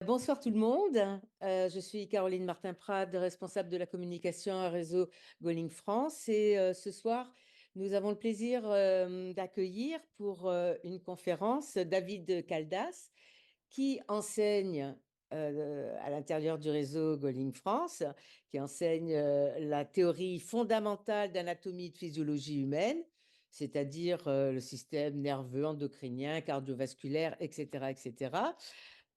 Bonsoir tout le monde. Je suis Caroline Martin-Prade, responsable de la communication à réseau Going France. Et ce soir, nous avons le plaisir d'accueillir pour une conférence David Caldas, qui enseigne à l'intérieur du réseau Going France, qui enseigne la théorie fondamentale d'anatomie et de physiologie humaine, c'est-à-dire le système nerveux, endocrinien, cardiovasculaire, etc., etc.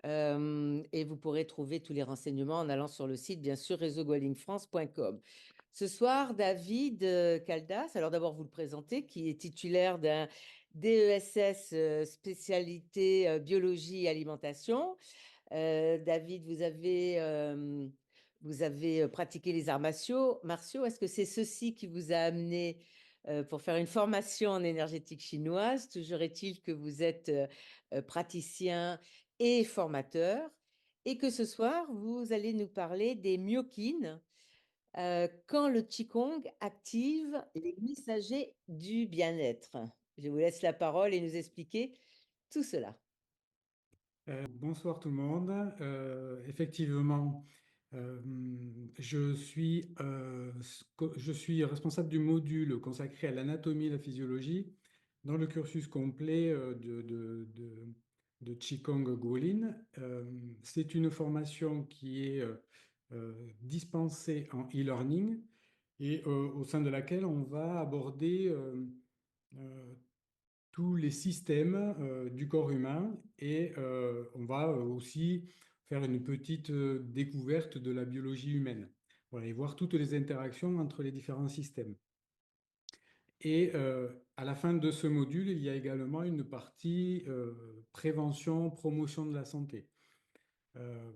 Et vous pourrez trouver tous les renseignements en allant sur le site, bien sûr, réseaugoalingfrance.com. Ce soir, David Caldas, alors d'abord vous le présentez, qui est titulaire d'un DESS spécialité biologie et alimentation. David, vous avez pratiqué les arts martiaux. Est-ce que c'est ceci qui vous a amené pour faire une formation en énergétique chinoise? Toujours est-il que vous êtes praticien et formateur, et que ce soir, vous allez nous parler des myokines, quand le Qigong active les messagers du bien-être. Je vous laisse la parole et nous expliquer tout cela. Bonsoir tout le monde. Effectivement, euh, je suis responsable du module consacré à l'anatomie et la physiologie dans le cursus complet de Qigong Guilin. C'est une formation qui est dispensée en e-learning et au sein de laquelle on va aborder euh, tous les systèmes du corps humain et on va aussi faire une petite découverte de la biologie humaine. Voilà, et voir toutes les interactions entre les différents systèmes. Et à la fin de ce module, il y a également une partie prévention, promotion de la santé.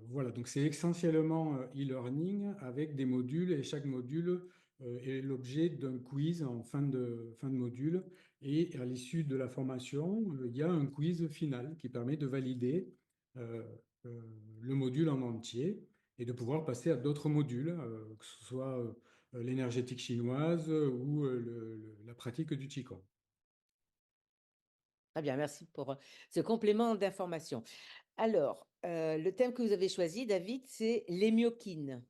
Voilà, donc c'est essentiellement e-learning avec des modules et chaque module est l'objet d'un quiz en fin de module. Et à l'issue de la formation, il y a un quiz final qui permet de valider euh, euh, le module en entier et de pouvoir passer à d'autres modules, que ce soit l'énergétique chinoise ou la pratique du Qigong. Très bien, merci pour ce complément d'information. Alors, le thème que vous avez choisi, David, c'est les myokines.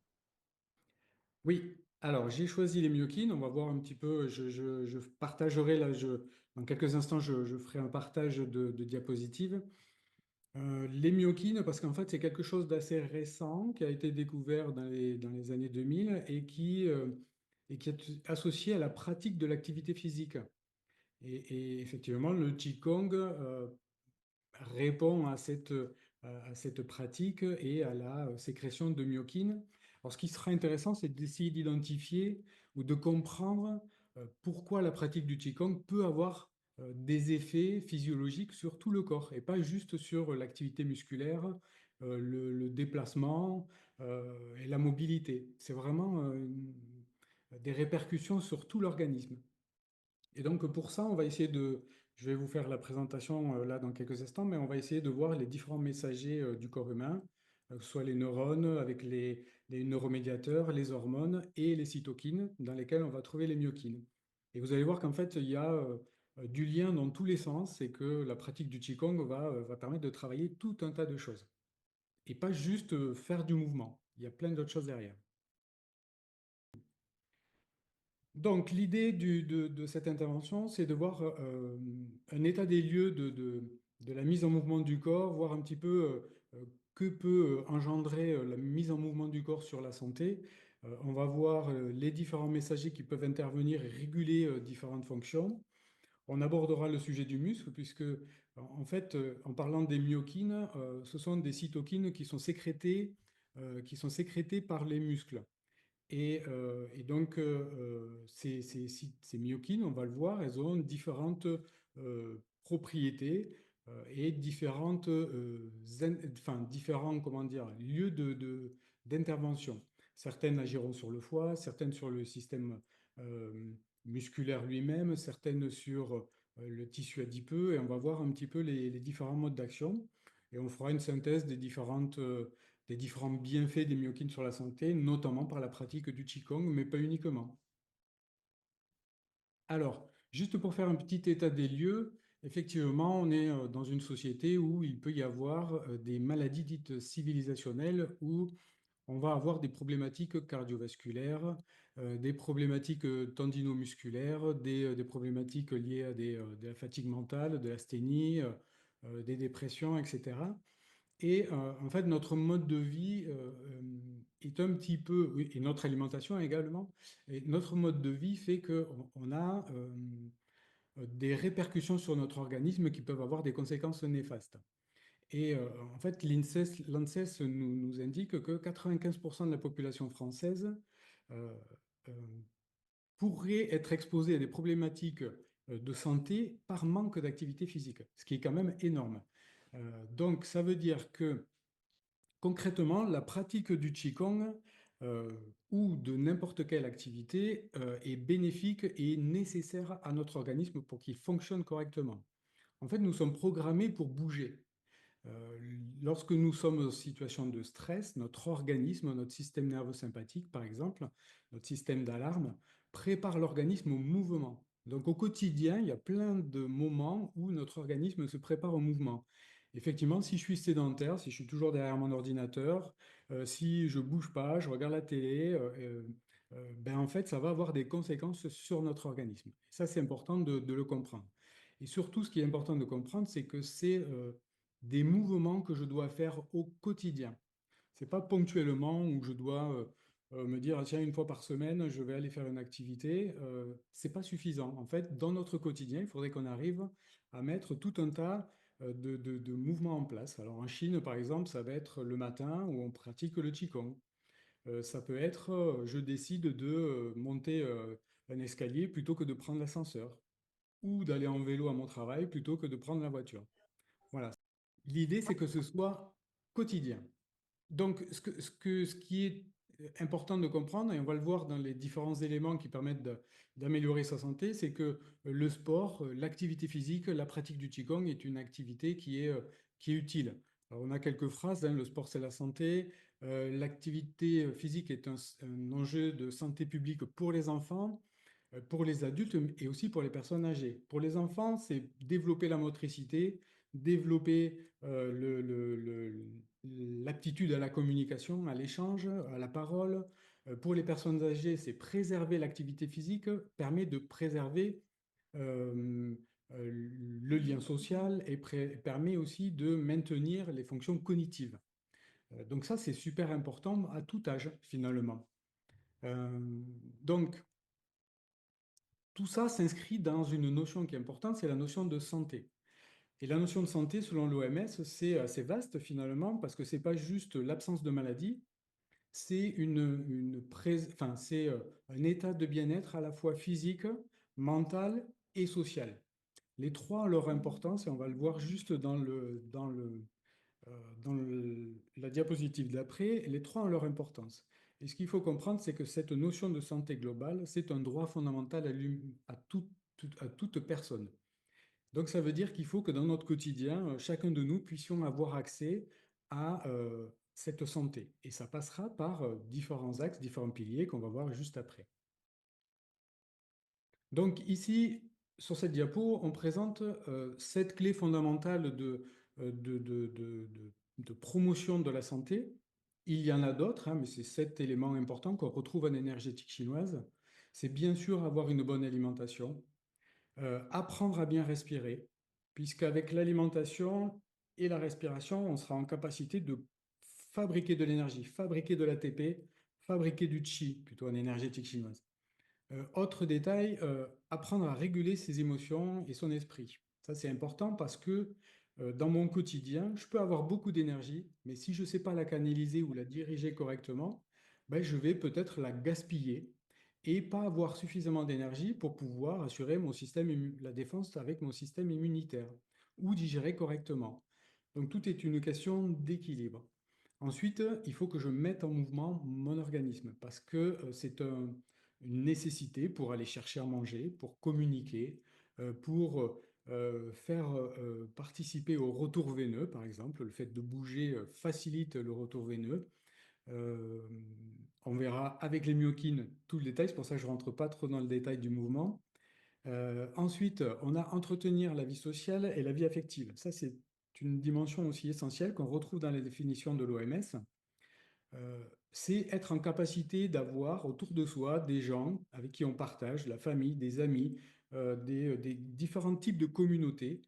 Oui, alors j'ai choisi les myokines. On va voir un petit peu, je partagerai là, dans quelques instants, je ferai un partage de diapositives. Les myokines, parce qu'en fait, c'est quelque chose d'assez récent qui a été découvert dans les années 2000 et qui est associé à la pratique de l'activité physique. Et effectivement, le Qigong répond à cette pratique et à la sécrétion de myokines. Alors, ce qui sera intéressant, c'est d'essayer d'identifier ou de comprendre pourquoi la pratique du Qigong peut avoir des effets physiologiques sur tout le corps et pas juste sur l'activité musculaire, le déplacement et la mobilité. C'est vraiment des répercussions sur tout l'organisme. Et donc pour ça, je vais vous faire la présentation là dans quelques instants, mais on va essayer de voir les différents messagers du corps humain, que ce soit les neurones avec les neuromédiateurs, les hormones et les cytokines, dans lesquels on va trouver les myokines. Et vous allez voir qu'en fait, il y a du lien dans tous les sens et que la pratique du Qigong va permettre de travailler tout un tas de choses. Et pas juste faire du mouvement. Il y a plein d'autres choses derrière. Donc, l'idée de cette intervention, c'est de voir un état des lieux de la mise en mouvement du corps, voir un petit peu que peut engendrer la mise en mouvement du corps sur la santé. On va voir les différents messagers qui peuvent intervenir et réguler différentes fonctions. On abordera le sujet du muscle, puisque en fait, en parlant des myokines, ce sont des cytokines qui sont sécrétées par les muscles. Et donc, ces myokines, on va le voir, elles ont différentes propriétés et différents, comment dire, lieux d'intervention. Certaines agiront sur le foie, certaines sur le système euh, musculaire lui-même, certaines sur le tissu adipeux, et on va voir un petit peu les différents modes d'action. Et on fera une synthèse des différents bienfaits des myokines sur la santé, notamment par la pratique du Qigong, mais pas uniquement. Alors, juste pour faire un petit état des lieux, Effectivement, on est dans une société où il peut y avoir des maladies dites civilisationnelles où on va avoir des problématiques cardiovasculaires, des problématiques tendinomusculaires, des problématiques liées à de la fatigue mentale, de l'asthénie, des dépressions, etc. Et en fait, notre mode de vie est un petit peu, oui, et notre alimentation également, et notre mode de vie fait qu'on a des répercussions sur notre organisme qui peuvent avoir des conséquences néfastes. Et en fait, l'ANSES nous indique que 95% de la population française euh, euh, pourrait être exposée à des problématiques de santé par manque d'activité physique, ce qui est quand même énorme. Donc, ça veut dire que concrètement, la pratique du Qigong euh, ou de n'importe quelle activité est bénéfique et nécessaire à notre organisme pour qu'il fonctionne correctement. En fait, nous sommes programmés pour bouger. Euh, Lorsque nous sommes en situation de stress, notre organisme, notre système nerveux sympathique, par exemple, notre système d'alarme, prépare l'organisme au mouvement. Donc au quotidien, il y a plein de moments où notre organisme se prépare au mouvement. Effectivement, si je suis sédentaire, si je suis toujours derrière mon ordinateur, si je bouge pas, je regarde la télé, ben en fait, ça va avoir des conséquences sur notre organisme. Ça, c'est important de le comprendre. Et surtout, ce qui est important de comprendre, c'est que c'est des mouvements que je dois faire au quotidien. C'est pas ponctuellement où je dois me dire, ah, tiens, une fois par semaine, je vais aller faire une activité. C'est pas suffisant. En fait, dans notre quotidien, il faudrait qu'on arrive à mettre tout un tas de mouvements en place. Alors en Chine, par exemple, ça va être le matin où on pratique le Qigong. Ça peut être, je décide de monter un escalier plutôt que de prendre l'ascenseur, ou d'aller en vélo à mon travail plutôt que de prendre la voiture. Voilà. L'idée, c'est que ce soit quotidien. Donc, ce qui est important de comprendre, et on va le voir dans les différents éléments qui permettent d'améliorer sa santé, c'est que le sport, l'activité physique, la pratique du Qigong est une activité qui est utile. Alors, on a quelques phrases, hein, le sport c'est la santé, l'activité physique est un enjeu de santé publique pour les enfants, pour les adultes et aussi pour les personnes âgées. Pour les enfants, c'est développer la motricité, développer l'aptitude à la communication, à l'échange, à la parole. Pour les personnes âgées, c'est préserver l'activité physique, permet de préserver euh, le lien social et permet aussi de maintenir les fonctions cognitives. Donc ça, c'est super important à tout âge, finalement. Euh, donc, tout ça s'inscrit dans une notion qui est importante, c'est la notion de santé. Et la notion de santé, selon l'OMS, c'est assez vaste finalement, parce que c'est pas juste l'absence de maladie, c'est enfin, c'est un état de bien-être à la fois physique, mental et social. Les trois ont leur importance et on va le voir juste la diapositive d'après. Les trois ont leur importance. Et ce qu'il faut comprendre, c'est que cette notion de santé globale, c'est un droit fondamental à toute personne. Donc ça veut dire qu'il faut que dans notre quotidien, chacun de nous puissions avoir accès à cette santé. Et ça passera par différents axes, différents piliers qu'on va voir juste après. Donc ici, sur cette diapo, on présente 7 clés fondamentales de promotion de la santé. Il y en a d'autres, hein, mais c'est 7 éléments importants qu'on retrouve en énergétique chinoise. C'est bien sûr avoir une bonne alimentation, apprendre à bien respirer, puisqu'avec l'alimentation et la respiration, on sera en capacité de fabriquer de l'énergie, fabriquer de l'ATP, fabriquer du qi, plutôt en énergétique chinoise. Autre détail, apprendre à réguler ses émotions et son esprit. Ça, c'est important parce que dans mon quotidien, je peux avoir beaucoup d'énergie, mais si je ne sais pas la canaliser ou la diriger correctement, ben, je vais peut-être la gaspiller et pas avoir suffisamment d'énergie pour pouvoir assurer la défense avec mon système immunitaire ou digérer correctement. Donc tout est une question d'équilibre. Ensuite, il faut que je mette en mouvement mon organisme parce que une nécessité pour aller chercher à manger, pour communiquer, pour faire participer au retour veineux, par exemple. Le fait de bouger facilite le retour veineux. Euh, on verra avec les myokines tout le détail, c'est pour ça que je ne rentre pas trop dans le détail du mouvement. Ensuite, on a entretenir la vie sociale et la vie affective. Ça, c'est une dimension aussi essentielle qu'on retrouve dans la définition de l'OMS. C'est être en capacité d'avoir autour de soi des gens avec qui on partage, la famille, des amis, des différents types de communautés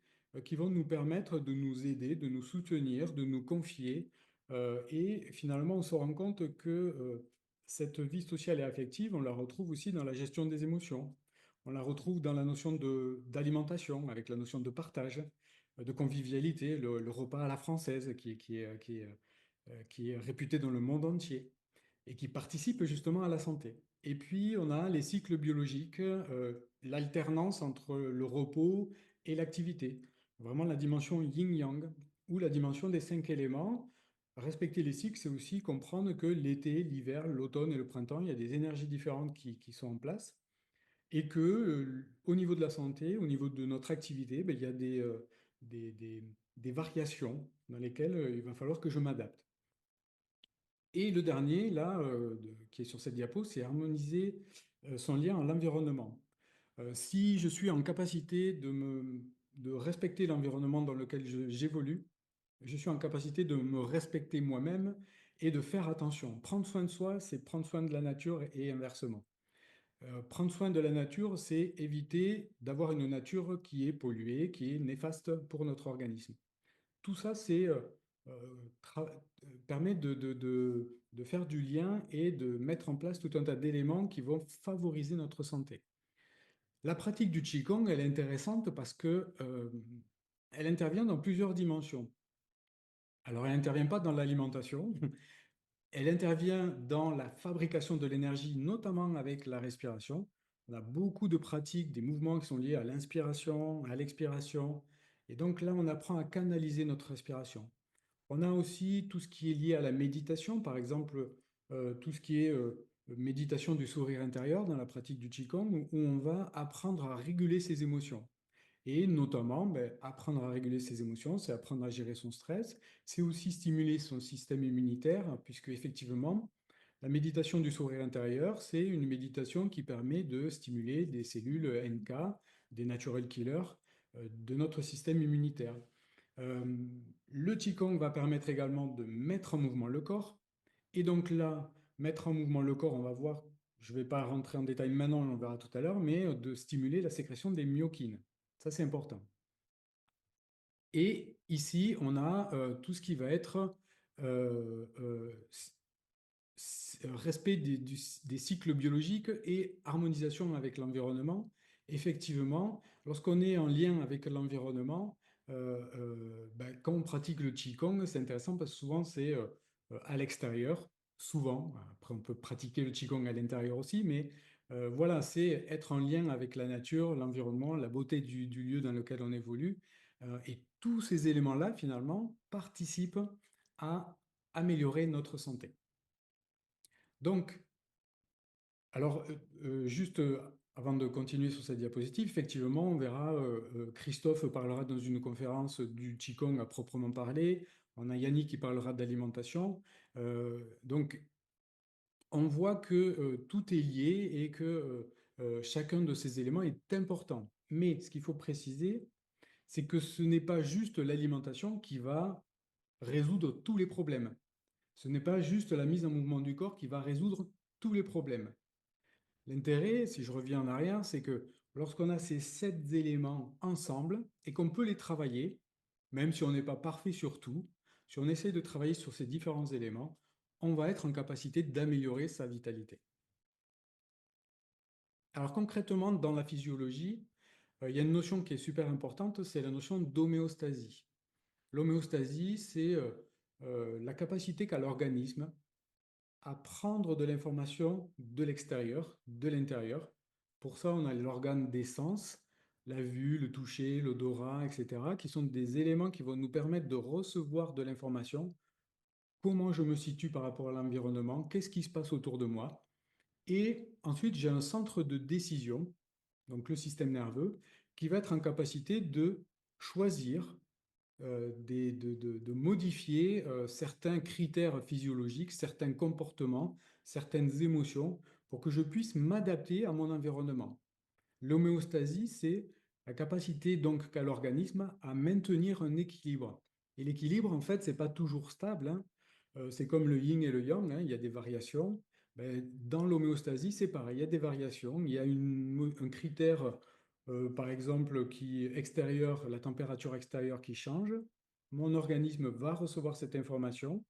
qui vont nous permettre de nous aider, de nous soutenir, de nous confier. Et finalement, on se rend compte que cette vie sociale et affective, on la retrouve aussi dans la gestion des émotions. On la retrouve dans la notion d'alimentation, avec la notion de partage, de convivialité, le repas à la française qui est réputé dans le monde entier et qui participe justement à la santé. Et puis, on a les cycles biologiques, l'alternance entre le repos et l'activité. Vraiment la dimension yin-yang ou la dimension des cinq éléments. Respecter les cycles, c'est aussi comprendre que l'été, l'hiver, l'automne et le printemps, il y a des énergies différentes qui sont en place et que au niveau de la santé, au niveau de notre activité, ben, il y a des, des- des variations dans lesquelles il va falloir que je m'adapte. Et le dernier, là, qui est sur cette diapo, c'est harmoniser son lien à l'environnement. Si je suis en capacité de respecter l'environnement dans lequel j'évolue, je suis en capacité de me respecter moi-même et de faire attention. Prendre soin de soi, c'est prendre soin de la nature et inversement. Prendre soin de la nature, c'est éviter d'avoir une nature qui est polluée, qui est néfaste pour notre organisme. Tout ça, euh, permet de faire du lien et de mettre en place tout un tas d'éléments qui vont favoriser notre santé. La pratique du Qigong, elle est intéressante parce que, elle intervient dans plusieurs dimensions. Alors, elle n'intervient pas dans l'alimentation, elle intervient dans la fabrication de l'énergie, notamment avec la respiration. On a beaucoup de pratiques, des mouvements qui sont liés à l'inspiration, à l'expiration. Et donc là, on apprend à canaliser notre respiration. On a aussi tout ce qui est lié à la méditation, par exemple, tout ce qui est méditation du sourire intérieur dans la pratique du Qigong, où on va apprendre à réguler ses émotions. Et notamment, ben, apprendre à réguler ses émotions, c'est apprendre à gérer son stress, c'est aussi stimuler son système immunitaire, puisque effectivement, la méditation du sourire intérieur, c'est une méditation qui permet de stimuler des cellules NK, des natural killers, de notre système immunitaire. Euh, le Qigong va permettre également de mettre en mouvement le corps. Et donc là, mettre en mouvement le corps, on va voir, je ne vais pas rentrer en détail maintenant, on verra tout à l'heure, mais de stimuler la sécrétion des myokines. Ça, c'est important. Et ici, on a tout ce qui va être respect des cycles biologiques et harmonisation avec l'environnement. Effectivement, lorsqu'on est en lien avec l'environnement, ben, quand on pratique le Qigong, c'est intéressant parce que souvent c'est à l'extérieur, souvent. Après, on peut pratiquer le Qigong à l'intérieur aussi, mais voilà, c'est être en lien avec la nature, l'environnement, la beauté du lieu dans lequel on évolue. Et tous ces éléments-là, finalement, participent à améliorer notre santé. Donc, alors, juste avant de continuer sur cette diapositive, effectivement, on verra, Christophe parlera dans une conférence du Qigong à proprement parler. On a Yannick qui parlera d'alimentation. Donc, on voit que tout est lié et que chacun de ces éléments est important. Mais ce qu'il faut préciser, c'est que ce n'est pas juste l'alimentation qui va résoudre tous les problèmes. Ce n'est pas juste la mise en mouvement du corps qui va résoudre tous les problèmes. L'intérêt, si je reviens en arrière, c'est que lorsqu'on a ces 7 éléments ensemble et qu'on peut les travailler, même si on n'est pas parfait sur tout, si on essaie de travailler sur ces différents éléments, on va être en capacité d'améliorer sa vitalité. Alors concrètement, dans la physiologie, il y a une notion qui est super importante, c'est la notion d'homéostasie. L'homéostasie, c'est la capacité qu'a l'organisme à prendre de l'information de l'extérieur, de l'intérieur. Pour ça, on a l'organe des sens, la vue, le toucher, l'odorat, etc., qui sont des éléments qui vont nous permettre de recevoir de l'information, comment je me situe par rapport à l'environnement, qu'est-ce qui se passe autour de moi. Et ensuite, j'ai un centre de décision, donc le système nerveux, qui va être en capacité de choisir de modifier certains critères physiologiques, certains comportements, certaines émotions pour que je puisse m'adapter à mon environnement. L'homéostasie, c'est la capacité donc qu'a l'organisme à maintenir un équilibre. Et l'équilibre, en fait, c'est pas toujours stable, hein. C'est comme le yin et le yang, hein, il y a des variations. Ben, dans l'homéostasie, c'est pareil, il y a des variations. Il y a un critère, par exemple, qui est extérieur, la température extérieure qui change. Mon organisme va recevoir cette information.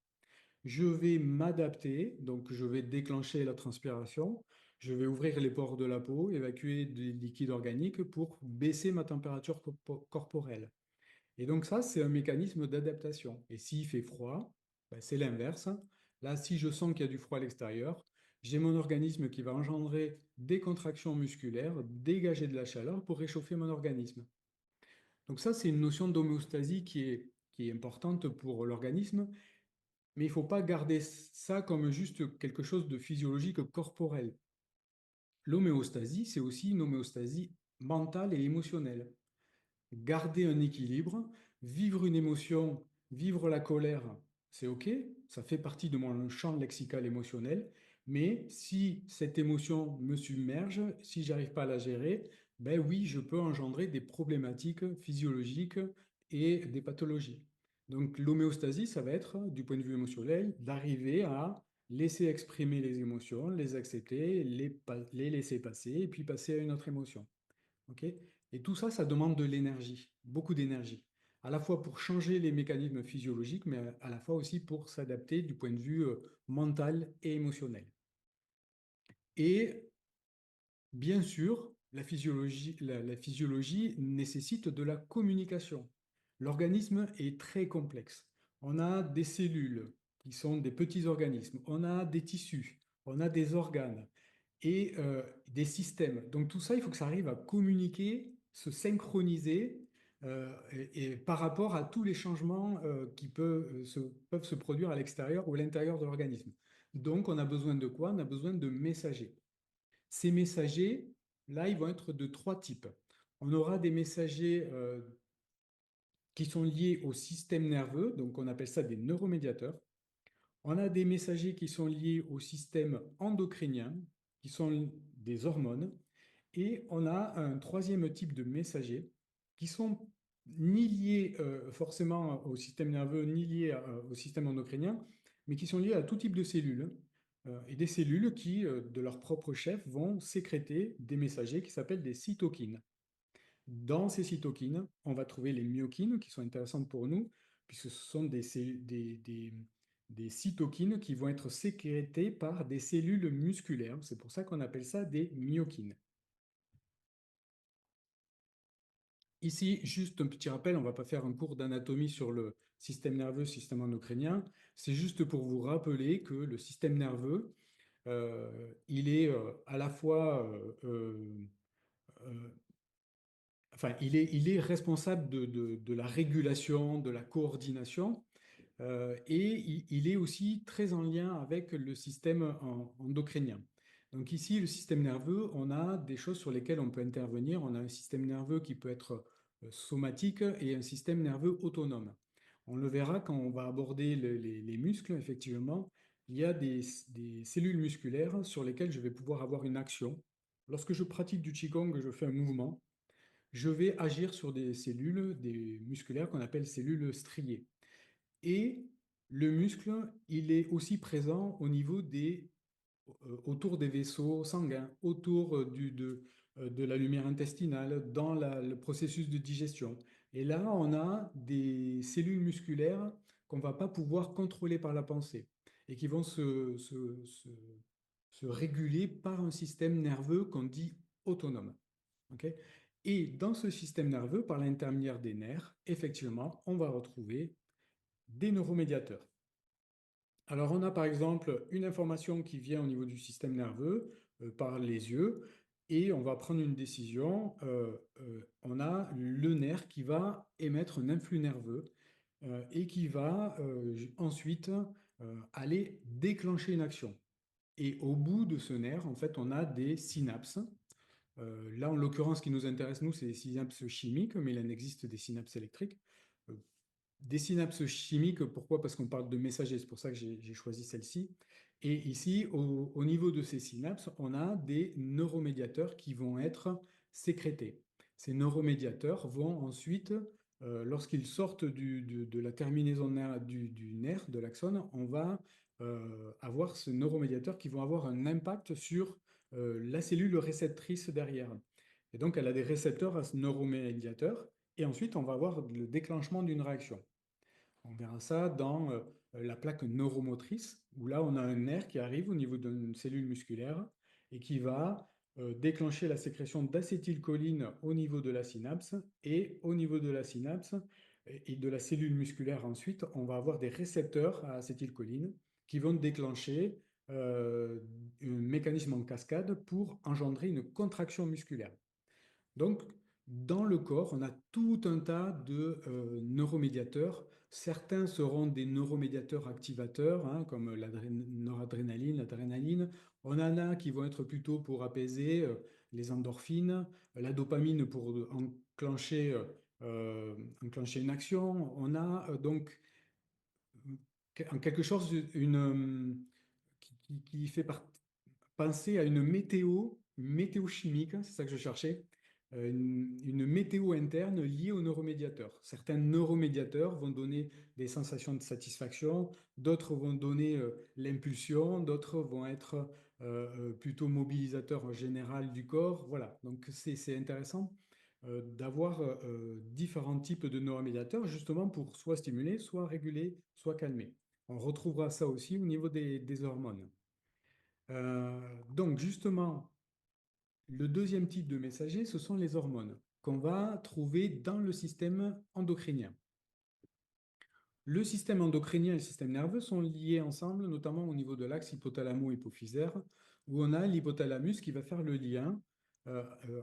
Je vais m'adapter, donc je vais déclencher la transpiration, je vais ouvrir les pores de la peau, évacuer des liquides organiques pour baisser ma température corporelle. Et donc ça, c'est un mécanisme d'adaptation. Et s'il fait froid, ben, c'est l'inverse. Là, si je sens qu'il y a du froid à l'extérieur, j'ai mon organisme qui va engendrer des contractions musculaires, dégager de la chaleur pour réchauffer mon organisme. Donc ça, c'est une notion d'homéostasie qui est importante pour l'organisme, mais il ne faut pas garder ça comme juste quelque chose de physiologique corporel. L'homéostasie, c'est aussi une homéostasie mentale et émotionnelle. Garder un équilibre, vivre une émotion, vivre la colère, c'est OK, ça fait partie de mon champ lexical émotionnel, mais si cette émotion me submerge, si j'arrive pas à la gérer, ben oui, je peux engendrer des problématiques physiologiques et des pathologies. Donc l'homéostasie, ça va être, du point de vue émotionnel, d'arriver à laisser exprimer les émotions, les accepter, les laisser passer, et puis passer à une autre émotion. Ok. Et tout ça, ça demande de l'énergie, beaucoup d'énergie, à la fois pour changer les mécanismes physiologiques, mais à la fois aussi pour s'adapter du point de vue mental et émotionnel. Et bien sûr, la physiologie nécessite de la communication. L'organisme est très complexe. On a des cellules qui sont des petits organismes, on a des tissus, on a des organes et des systèmes. Donc tout ça, il faut que ça arrive à communiquer, se synchroniser et par rapport à tous les changements qui peuvent se produire à l'extérieur ou à l'intérieur de l'organisme. Donc on a besoin de quoi? On a besoin de messagers. Ces messagers, là, ils vont être de trois types. On aura des messagers qui sont liés au système nerveux, donc on appelle ça des neuromédiateurs. On a des messagers qui sont liés au système endocrinien, qui sont des hormones. Et on a un troisième type de messagers qui sont ni liés forcément au système nerveux, ni liés au système endocrinien, mais qui sont liés à tout type de cellules. Et des cellules qui, de leur propre chef, vont sécréter des messagers qui s'appellent des cytokines. Dans ces cytokines, on va trouver les myokines qui sont intéressantes pour nous, puisque ce sont des cytokines qui vont être sécrétées par des cellules musculaires. C'est pour ça qu'on appelle ça des myokines. Ici, juste un petit rappel, on ne va pas faire un cours d'anatomie sur le système nerveux, système endocrinien. C'est juste pour vous rappeler que le système nerveux, il est à la fois euh, enfin, il est responsable de la régulation, de la coordination, et il est aussi très en lien avec le système endocrinien. Donc ici, le système nerveux, on a des choses sur lesquelles on peut intervenir. On a un système nerveux qui peut être somatique et un système nerveux autonome. On le verra quand on va aborder les muscles, effectivement. Il y a des cellules musculaires sur lesquelles je vais pouvoir avoir une action. Lorsque je pratique du Qigong, je fais un mouvement, je vais agir sur des cellules des musculaires qu'on appelle cellules striées. Et le muscle, il est aussi présent au niveau autour des vaisseaux sanguins, autour de la lumière intestinale, dans le processus de digestion. Et là, on a des cellules musculaires qu'on ne va pas pouvoir contrôler par la pensée et qui vont se réguler par un système nerveux qu'on dit autonome. Okay. Et dans ce système nerveux, par l'intermédiaire des nerfs, effectivement, on va retrouver des neuromédiateurs. Alors, on a par exemple une information qui vient au niveau du système nerveux par les yeux et on va prendre une décision. On a le nerf qui va émettre un influx nerveux et qui va ensuite aller déclencher une action. Et au bout de ce nerf, en fait, on a des synapses. Là, en l'occurrence, ce qui nous intéresse, nous, c'est les synapses chimiques, mais il en existe des synapses électriques. Euh, des synapses chimiques, pourquoi? Parce qu'on parle de messagers, c'est pour ça que j'ai choisi celle-ci. Et ici, au niveau de ces synapses, on a des neuromédiateurs qui vont être sécréter. Ces neuromédiateurs vont ensuite, lorsqu'ils sortent de la terminaison du nerf, de l'axone, on va avoir ces neuromédiateurs qui vont avoir un impact sur la cellule réceptrice derrière. Et donc, elle a des récepteurs à ce neuromédiateur, et ensuite, on va avoir le déclenchement d'une réaction. On verra ça dans la plaque neuromotrice, où là, on a un nerf qui arrive au niveau d'une cellule musculaire et qui va déclencher la sécrétion d'acétylcholine au niveau de la synapse. Et au niveau de la synapse et de la cellule musculaire ensuite, on va avoir des récepteurs à acétylcholine qui vont déclencher un mécanisme en cascade pour engendrer une contraction musculaire. Donc, dans le corps, on a tout un tas de neuromédiateurs. Certains seront des neuromédiateurs activateurs, hein, comme la noradrénaline, l'adrénaline. On en a qui vont être plutôt pour apaiser les endorphines, la dopamine pour enclencher une action. On a donc en quelque chose qui fait penser à une météo chimique, c'est ça que je cherchais, une météo interne liée aux neuromédiateurs. Certains neuromédiateurs vont donner des sensations de satisfaction, d'autres vont donner l'impulsion, d'autres vont être plutôt mobilisateurs en général du corps. Voilà, donc c'est intéressant d'avoir différents types de neuromédiateurs justement pour soit stimuler, soit réguler, soit calmer. On retrouvera ça aussi au niveau des hormones. Donc justement, le deuxième type de messager, ce sont les hormones qu'on va trouver dans le système endocrinien. Le système endocrinien et le système nerveux sont liés ensemble, notamment au niveau de l'axe hypothalamo-hypophysaire, où on a l'hypothalamus qui va faire le lien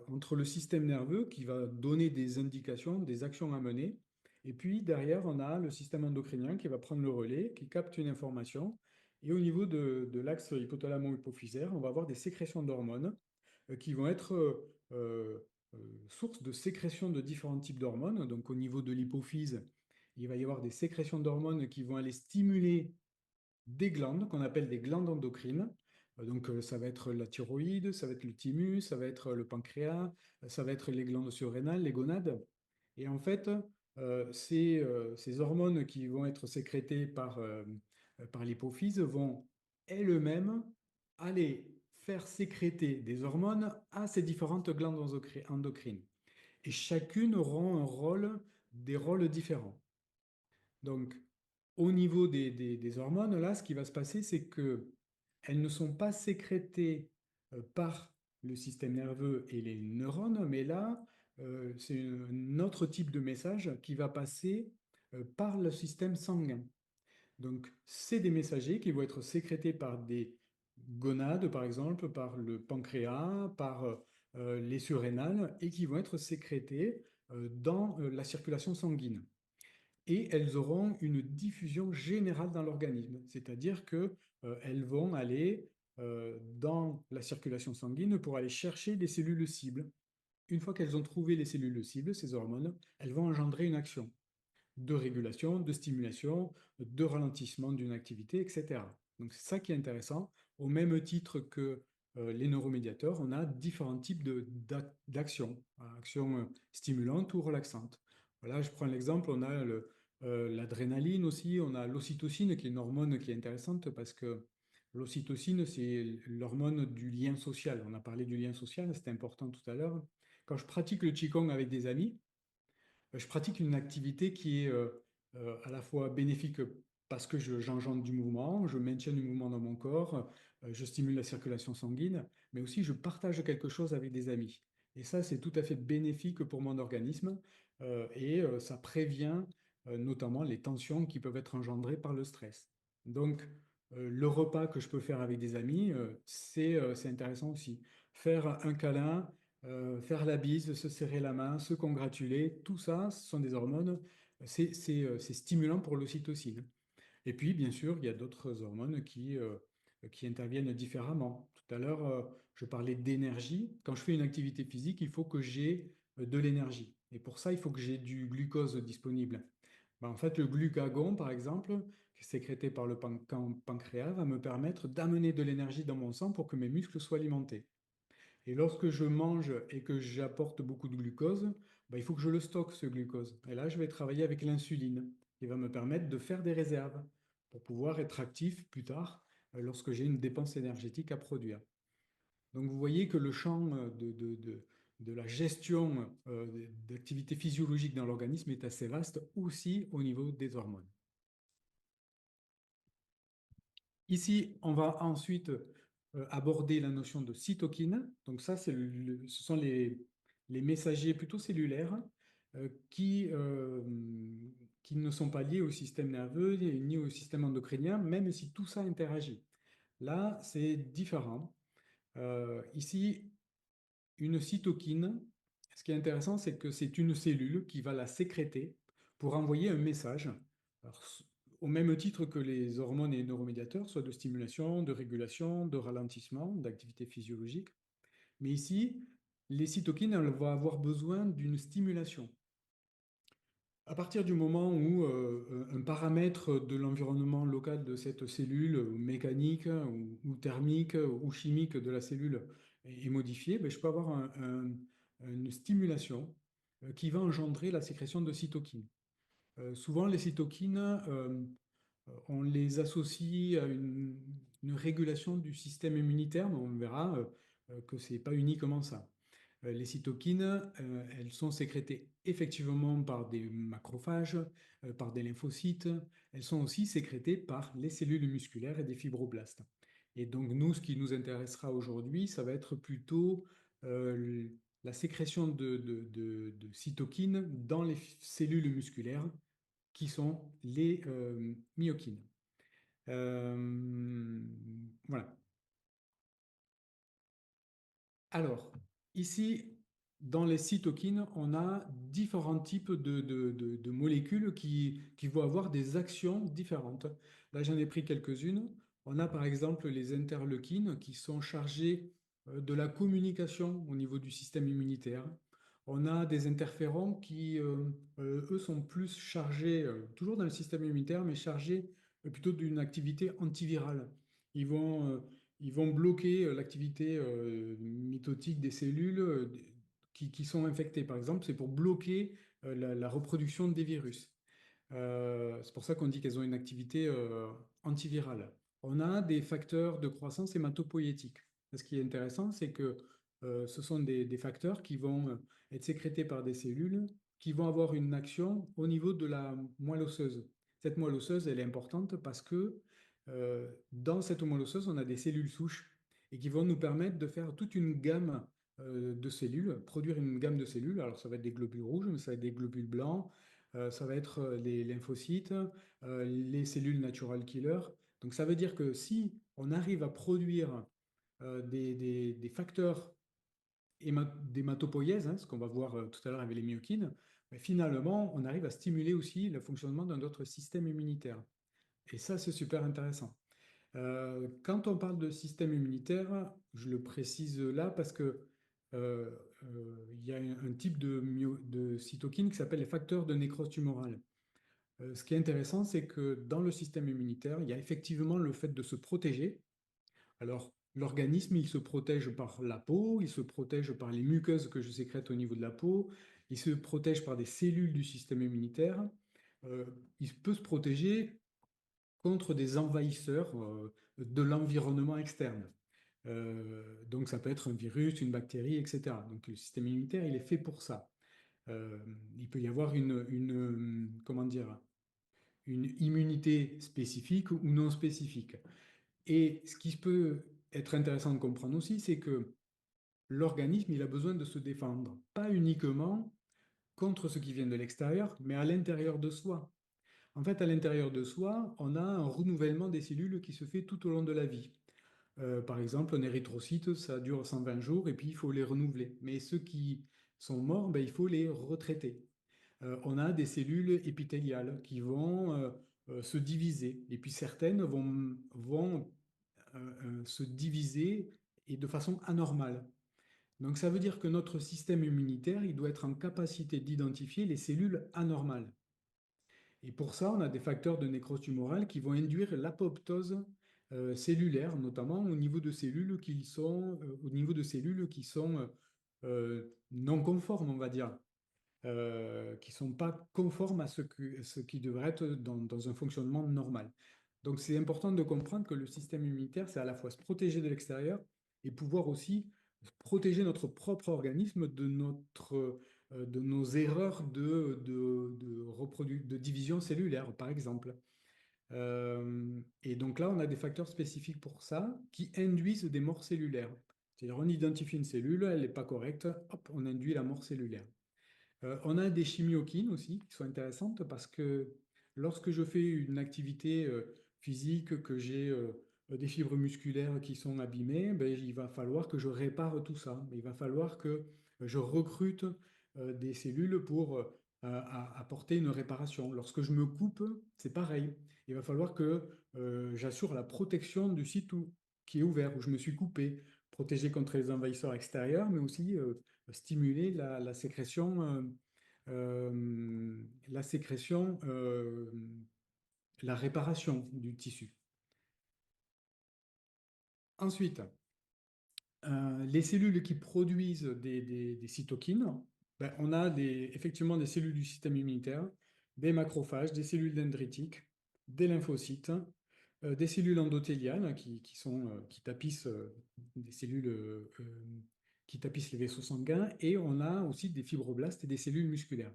entre le système nerveux qui va donner des indications, des actions à mener, et puis derrière, on a le système endocrinien qui va prendre le relais, qui capte une information, et au niveau de l'axe hypothalamo-hypophysaire, on va avoir des sécrétions d'hormones qui vont être source de sécrétion de différents types d'hormones. Donc au niveau de l'hypophyse, il va y avoir des sécrétions d'hormones qui vont aller stimuler des glandes qu'on appelle des glandes endocrines. Donc ça va être la thyroïde, ça va être le thymus, ça va être le pancréas, ça va être les glandes surrénales, les gonades. Et en fait, ces hormones qui vont être sécrétées par l'hypophyse vont elles-mêmes aller faire sécréter des hormones à ces différentes glandes endocrines. Et chacune aura un rôle, des rôles différents. Donc, au niveau des hormones, là, ce qui va se passer, c'est que elles ne sont pas sécrétées par le système nerveux et les neurones, mais là, c'est un autre type de message qui va passer par le système sanguin. Donc, c'est des messagers qui vont être sécrétés par des gonades, par exemple, par le pancréas, par les surrénales, et qui vont être sécrétés dans la circulation sanguine. Et elles auront une diffusion générale dans l'organisme, c'est-à-dire qu'elles vont aller dans la circulation sanguine pour aller chercher des cellules cibles. Une fois qu'elles ont trouvé les cellules cibles, ces hormones, elles vont engendrer une action de régulation, de stimulation, de ralentissement d'une activité, etc. Donc c'est ça qui est intéressant. Au même titre que les neuromédiateurs, on a différents types d'actions, actions stimulantes ou relaxantes. Voilà, je prends l'exemple, on a l'adrénaline aussi, on a l'ocytocine qui est une hormone qui est intéressante parce que l'ocytocine, c'est l'hormone du lien social. On a parlé du lien social, c'était important tout à l'heure. Quand je pratique le Qigong avec des amis, je pratique une activité qui est à la fois bénéfique parce que j'engendre du mouvement, je maintiens du mouvement dans mon corps, je stimule la circulation sanguine, mais aussi je partage quelque chose avec des amis. Et ça, c'est tout à fait bénéfique pour mon organisme et ça prévient notamment les tensions qui peuvent être engendrées par le stress. Donc, le repas que je peux faire avec des amis, c'est intéressant aussi. Faire un câlin, faire la bise, se serrer la main, se congratuler, tout ça, ce sont des hormones, c'est stimulant pour l'ocytocine. Et puis, bien sûr, il y a d'autres hormones qui interviennent différemment. Tout à l'heure, je parlais d'énergie. Quand je fais une activité physique, il faut que j'ai de l'énergie. Et pour ça, il faut que j'ai du glucose disponible. Ben, en fait, le glucagon, par exemple, qui est sécrété par le pancréas, va me permettre d'amener de l'énergie dans mon sang pour que mes muscles soient alimentés. Et lorsque je mange et que j'apporte beaucoup de glucose, ben, il faut que je le stocke, ce glucose. Et là, je vais travailler avec l'insuline, qui va me permettre de faire des réserves pour pouvoir être actif plus tard, lorsque j'ai une dépense énergétique à produire. Donc, vous voyez que le champ de la gestion d'activité physiologique dans l'organisme est assez vaste, aussi au niveau des hormones. Ici, on va ensuite aborder la notion de cytokine. Donc ça, ce sont les messagers plutôt cellulaires qui ne sont pas liés au système nerveux ni au système endocrinien, même si tout ça interagit. Là, c'est différent. Ici, une cytokine, ce qui est intéressant, c'est que c'est une cellule qui va la sécréter pour envoyer un message. Alors, au même titre que les hormones et les neuromédiateurs, soit de stimulation, de régulation, de ralentissement, d'activité physiologique. Mais ici, les cytokines, elles vont avoir besoin d'une stimulation. À partir du moment où un paramètre de l'environnement local de cette cellule, mécanique ou thermique ou chimique de la cellule est modifié, ben, je peux avoir une stimulation qui va engendrer la sécrétion de cytokines. Souvent, les cytokines, on les associe à une régulation du système immunitaire, mais on verra que ce n'est pas uniquement ça. Les cytokines, elles sont sécrétées effectivement par des macrophages, par des lymphocytes. Elles sont aussi sécrétées par les cellules musculaires et des fibroblastes. Et donc nous, ce qui nous intéressera aujourd'hui, ça va être plutôt la sécrétion de cytokines dans les cellules musculaires qui sont les myokines. Voilà. Alors, ici, dans les cytokines, on a différents types de molécules qui vont avoir des actions différentes. Là, j'en ai pris quelques-unes. On a par exemple les interleukines qui sont chargées de la communication au niveau du système immunitaire. On a des interférons qui, eux, sont plus chargés, toujours dans le système immunitaire, mais chargés plutôt d'une activité antivirale. Ils vont ils vont bloquer l'activité mitotique des cellules qui sont infectées. Par exemple, c'est pour bloquer la reproduction des virus. C'est pour ça qu'on dit qu'elles ont une activité antivirale. On a des facteurs de croissance hématopoïétique. Ce qui est intéressant, c'est que ce sont des facteurs qui vont être sécrétés par des cellules qui vont avoir une action au niveau de la moelle osseuse. Cette moelle osseuse, elle est importante parce que dans cette moelle osseuse, on a des cellules souches et qui vont nous permettre de faire toute une gamme de cellules, produire une gamme de cellules. Alors, ça va être des globules rouges, mais ça va être des globules blancs, ça va être les lymphocytes, les cellules natural killer. Donc ça veut dire que si on arrive à produire des facteurs d'hématopoïèse, hein, ce qu'on va voir tout à l'heure avec les myokines, mais finalement, on arrive à stimuler aussi le fonctionnement d'un autre système immunitaire. Et ça, c'est super intéressant. Quand on parle de système immunitaire, je le précise là parce que euh, il y a un type de cytokine qui s'appelle les facteurs de nécrose tumorale. Ce qui est intéressant, c'est que dans le système immunitaire, il y a effectivement le fait de se protéger. Alors, l'organisme, il se protège par la peau, il se protège par les muqueuses que je sécrète au niveau de la peau, il se protège par des cellules du système immunitaire. Euh, il peut se protéger contre des envahisseurs de l'environnement externe. Donc, ça peut être un virus, une bactérie, etc. Donc, le système immunitaire, il est fait pour ça. Il peut y avoir comment dire, une immunité spécifique ou non spécifique. Et ce qui peut être intéressant de comprendre aussi, c'est que l'organisme, il a besoin de se défendre, pas uniquement contre ce qui vient de l'extérieur, mais à l'intérieur de soi. En fait, à l'intérieur de soi, on a un renouvellement des cellules qui se fait tout au long de la vie. Par exemple, un érythrocyte, ça dure 120 jours et puis il faut les renouveler. Mais ceux qui sont morts, ben, il faut les retraiter. On a des cellules épithéliales qui vont se diviser. Et puis certaines vont se diviser et de façon anormale. Donc ça veut dire que notre système immunitaire, il doit être en capacité d'identifier les cellules anormales. Et pour ça, on a des facteurs de nécrose tumorale qui vont induire l'apoptose cellulaires, notamment au niveau de cellules qui sont non conformes, on va dire, qui sont pas conformes à ce qui devrait être dans un fonctionnement normal. Donc c'est important de comprendre que le système immunitaire, c'est à la fois se protéger de l'extérieur et pouvoir aussi protéger notre propre organisme de nos erreurs de division cellulaire, par exemple. Et donc là, on a des facteurs spécifiques pour ça qui induisent des morts cellulaires. C'est-à-dire, on identifie une cellule, elle n'est pas correcte, hop, on induit la mort cellulaire. On a des chimiokines aussi qui sont intéressantes parce que lorsque je fais une activité physique, que j'ai des fibres musculaires qui sont abîmées, ben, il va falloir que je répare tout ça. Il va falloir que je recrute des cellules pour apporter une réparation. Lorsque je me coupe, c'est pareil. Il va falloir que j'assure la protection du site qui est ouvert, où je me suis coupé, protéger contre les envahisseurs extérieurs, mais aussi stimuler la sécrétion, la réparation du tissu. Ensuite, les cellules qui produisent des cytokines, ben, on a effectivement des cellules du système immunitaire, des macrophages, des cellules dendritiques, des lymphocytes, des cellules endothéliales qui tapissent des cellules qui tapissent les vaisseaux sanguins, et on a aussi des fibroblastes et des cellules musculaires.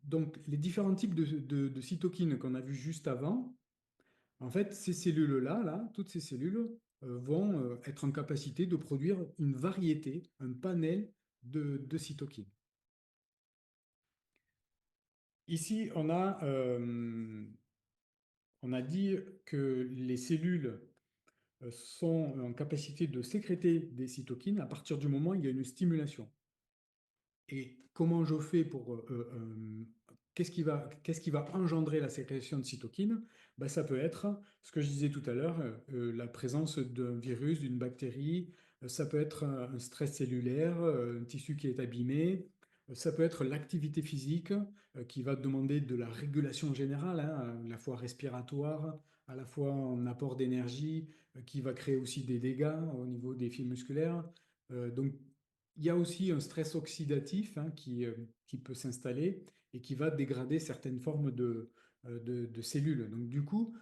Donc, les différents types de cytokines qu'on a vus juste avant, en fait, ces cellules-là, toutes ces cellules vont être en capacité de produire une variété, un panel de cytokines. Ici, on a dit que les cellules sont en capacité de sécréter des cytokines à partir du moment où il y a une stimulation. Et comment je fais qu'est-ce qui va engendrer la sécrétion de cytokines? Ben, ça peut être ce que je disais tout à l'heure, la présence d'un virus, d'une bactérie, ça peut être un stress cellulaire, un tissu qui est abîmé, ça peut être l'activité physique qui va demander de la régulation générale, hein, à la fois respiratoire, à la fois en apport d'énergie, qui va créer aussi des dégâts au niveau des fibres musculaires. Donc, il y a aussi un stress oxydatif, hein, qui peut s'installer et qui va dégrader certaines formes de cellules. Donc, du coup,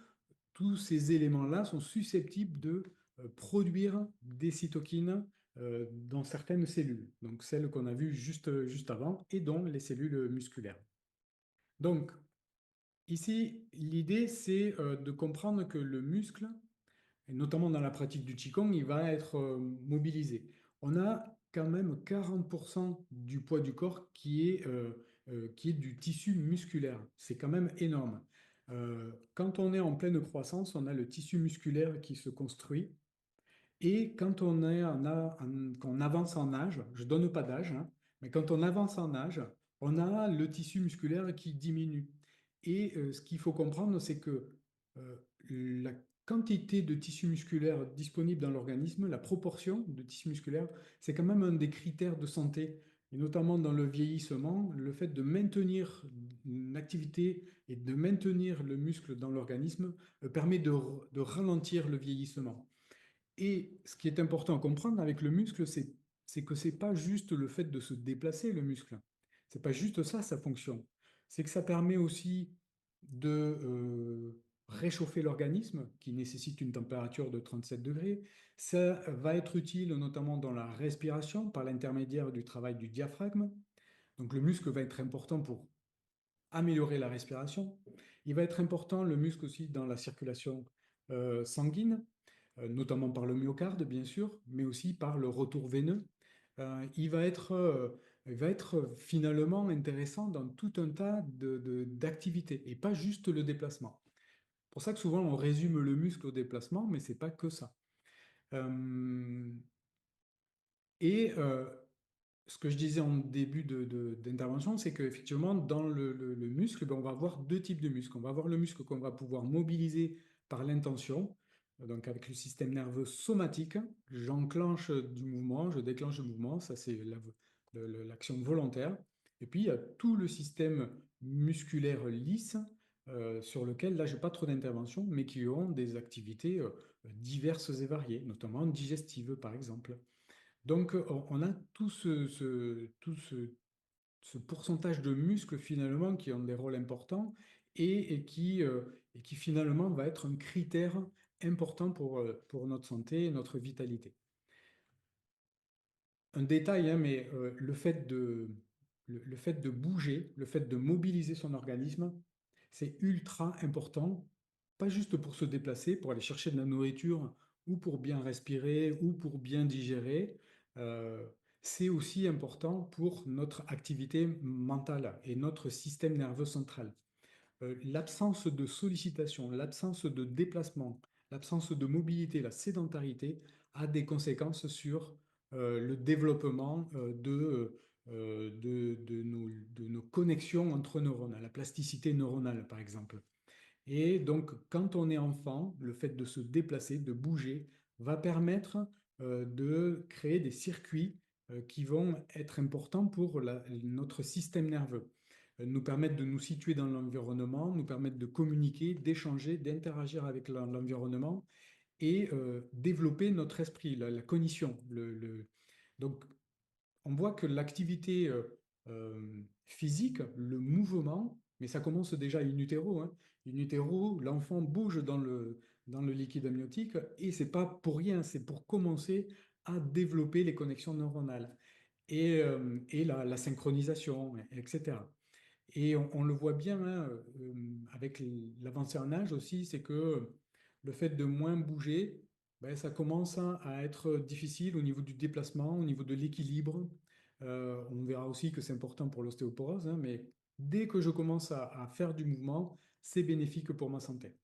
tous ces éléments-là sont susceptibles de produire des cytokines dans certaines cellules, donc celles qu'on a vues juste avant, et dont les cellules musculaires. Donc, ici, l'idée, c'est de comprendre que le muscle, et notamment dans la pratique du Qigong, il va être mobilisé. On a quand même 40% du poids du corps qui est du tissu musculaire. C'est quand même énorme. Quand on est en pleine croissance, on a le tissu musculaire qui se construit. Et quand quand on avance en âge, je ne donne pas d'âge, hein, mais quand on avance en âge, on a le tissu musculaire qui diminue. Et ce qu'il faut comprendre, c'est que euh, la quantité de tissu musculaire disponible dans l'organisme, la proportion de tissu musculaire, c'est quand même un des critères de santé. Et notamment dans le vieillissement, le fait de maintenir une activité et de maintenir le muscle dans l'organisme permet de ralentir le vieillissement. Et ce qui est important à comprendre avec le muscle, c'est que c'est pas juste le fait de se déplacer, le muscle. C'est pas juste ça, sa fonction. C'est que ça permet aussi de réchauffer l'organisme, qui nécessite une température de 37 degrés. Ça va être utile notamment dans la respiration par l'intermédiaire du travail du diaphragme. Donc le muscle va être important pour améliorer la respiration. Il va être important, le muscle aussi, dans la circulation sanguine, notamment par le myocarde, bien sûr, mais aussi par le retour veineux. Il va être finalement intéressant dans tout un tas d'activités, et pas juste le déplacement. C'est pour ça que souvent on résume le muscle au déplacement, mais c'est pas que ça. Euh, et ce que je disais en début d'intervention, c'est qu'effectivement, dans le muscle, ben, on va avoir deux types de muscles. On va avoir le muscle qu'on va pouvoir mobiliser par l'intention, donc avec le système nerveux somatique. J'enclenche du mouvement, je déclenche le mouvement, ça c'est l'action volontaire. Et puis, il y a tout le système musculaire lisse sur lesquels, là, je n'ai pas trop d'intervention, mais qui ont des activités diverses et variées, notamment digestives, par exemple. Donc, on a ce pourcentage de muscles, finalement, qui ont des rôles importants et qui, finalement, va être un critère important pour notre santé et notre vitalité. Un détail, hein, mais le fait de bouger, le fait de mobiliser son organisme, c'est ultra important, pas juste pour se déplacer, pour aller chercher de la nourriture ou pour bien respirer ou pour bien digérer. euh, c'est aussi important pour notre activité mentale et notre système nerveux central. L'absence de sollicitation, l'absence de déplacement, l'absence de mobilité, la sédentarité a des conséquences sur le développement de nos connexions entre neurones, la plasticité neuronale par exemple. Et donc, quand on est enfant, le fait de se déplacer, de bouger, va permettre de créer des circuits qui vont être importants pour notre système nerveux, nous permettre de nous situer dans l'environnement, nous permettre de communiquer, d'échanger, d'interagir avec l'environnement et développer notre esprit, la cognition. Donc, on voit que l'activité physique, le mouvement, mais ça commence déjà in utero, hein. In utero, l'enfant bouge dans le liquide amniotique et c'est pas pour rien, c'est pour commencer à développer les connexions neuronales et la synchronisation, etc. Et on le voit bien hein, avec l'avancée en âge aussi, c'est que le fait de moins bouger, ben, ça commence à être difficile au niveau du déplacement, au niveau de l'équilibre. On verra aussi que c'est important pour l'ostéoporose, hein, mais dès que je commence à faire du mouvement, c'est bénéfique pour ma santé.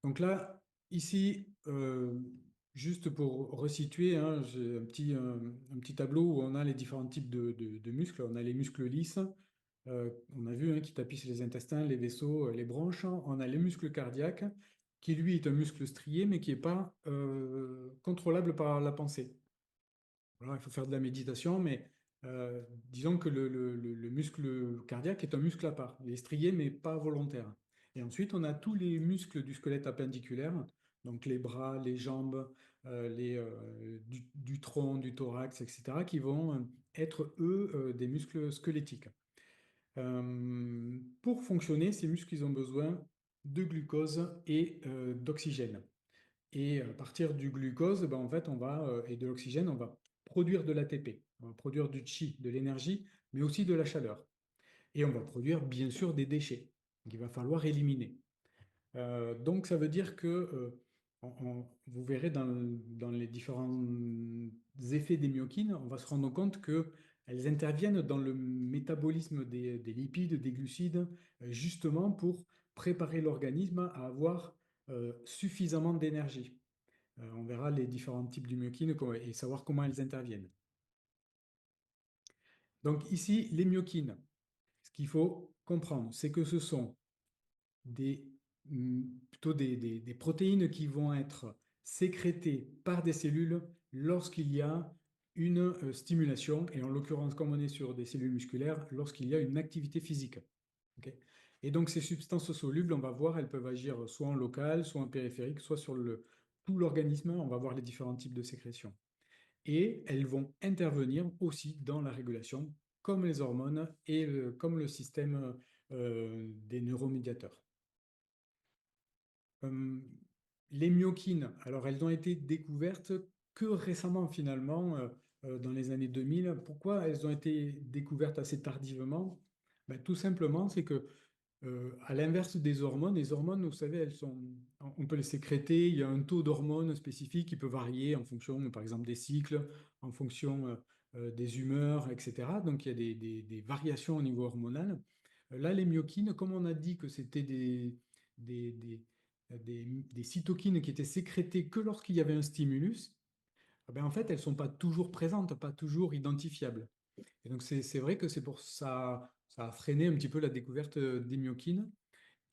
Donc là, ici, juste pour resituer, hein, j'ai un petit tableau où on a les différents types de muscles. On a les muscles lisses, on a vu hein, qui tapissent les intestins, les vaisseaux, les bronches. On a les muscles cardiaques, qui lui est un muscle strié, mais qui n'est pas contrôlable par la pensée. Voilà, il faut faire de la méditation, mais disons que le muscle cardiaque est un muscle à part. Il est strié, mais pas volontaire. Et ensuite, on a tous les muscles du squelette appendiculaire, donc les bras, les jambes, du tronc, du thorax, etc., qui vont être, eux, des muscles squelettiques. Pour fonctionner, ces muscles, ils ont besoin de glucose et d'oxygène. Et à partir du glucose, ben, en fait, et de l'oxygène, on va produire de l'ATP, on va produire du chi, de l'énergie, mais aussi de la chaleur. Et on va produire bien sûr des déchets qu'il va falloir éliminer. Donc ça veut dire que vous verrez dans les différents effets des myokines, on va se rendre compte qu'elles interviennent dans le métabolisme des lipides, des glucides, justement pour préparer l'organisme à avoir suffisamment d'énergie. On verra les différents types de myokines et savoir comment elles interviennent. Donc ici, les myokines, ce qu'il faut comprendre, c'est que ce sont des, plutôt des protéines qui vont être sécrétées par des cellules lorsqu'il y a une stimulation, et en l'occurrence, comme on est sur des cellules musculaires, lorsqu'il y a une activité physique. Okay. Et donc ces substances solubles, on va voir, elles peuvent agir soit en local, soit en périphérique, soit sur tout l'organisme. On va voir les différents types de sécrétions. Et elles vont intervenir aussi dans la régulation, comme les hormones et comme le système des neuromédiateurs. Euh, les myokines, alors elles ont été découvertes que récemment finalement, dans les années 2000. Pourquoi elles ont été découvertes assez tardivement? Ben, tout simplement, c'est que à l'inverse des hormones, les hormones, vous savez, on peut les sécréter. Il y a un taux d'hormones spécifique qui peut varier en fonction, par exemple, des cycles, en fonction des humeurs, etc. Donc, il y a des variations au niveau hormonal. Là, les myokines, comme on a dit que c'était des, des, des cytokines qui étaient sécrétées que lorsqu'il y avait un stimulus, eh ben, en fait, elles ne sont pas toujours présentes, pas toujours identifiables. Et donc, c'est vrai que c'est pour ça, ça a freiné un petit peu la découverte des myokines.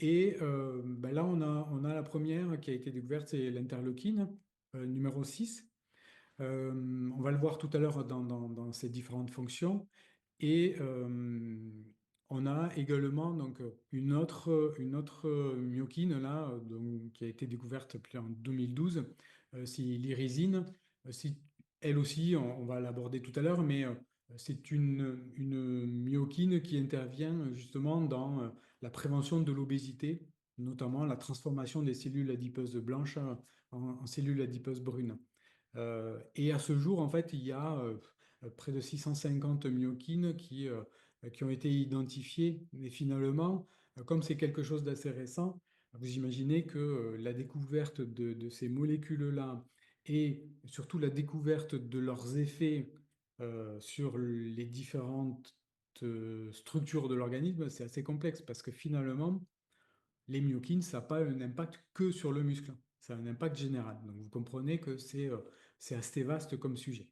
Et ben là, on a la première qui a été découverte, c'est l'interleukine, numéro 6. On va le voir tout à l'heure dans ses différentes fonctions. Et on a également donc, une autre myokine là, donc, qui a été découverte puis en 2012, c'est l'irisine. C'est- Elle aussi, on va l'aborder tout à l'heure, mais c'est une myokine qui intervient justement dans la prévention de l'obésité, notamment la transformation des cellules adipeuses blanches en cellules adipeuses brunes. Et à ce jour, en fait, il y a près de 650 myokines qui ont été identifiées. Mais finalement, comme c'est quelque chose d'assez récent, vous imaginez que la découverte de ces molécules-là et surtout la découverte de leurs effets sur les différentes structures de l'organisme, c'est assez complexe parce que finalement, les myokines, ça n'a pas un impact que sur le muscle, ça a un impact général. Donc vous comprenez que c'est assez vaste comme sujet.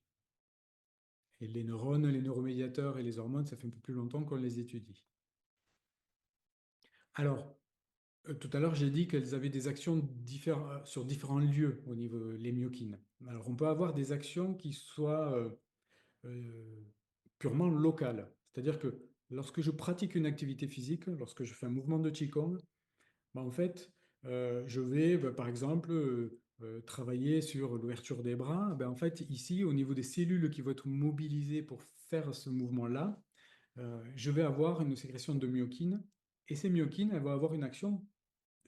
Et les neurones, les neuromédiateurs et les hormones, ça fait un peu plus longtemps qu'on les étudie. Alors, tout à l'heure, j'ai dit qu'elles avaient des actions sur différents lieux au niveau des myokines. Alors, on peut avoir des actions qui soient euh, purement locales. C'est-à-dire que lorsque je pratique une activité physique, lorsque je fais un mouvement de Qigong, bah, en fait, je vais, bah, par exemple, travailler sur l'ouverture des bras. Ben, en fait, ici, au niveau des cellules qui vont être mobilisées pour faire ce mouvement-là, je vais avoir une sécrétion de myokines. Et ces myokines, elles vont avoir une action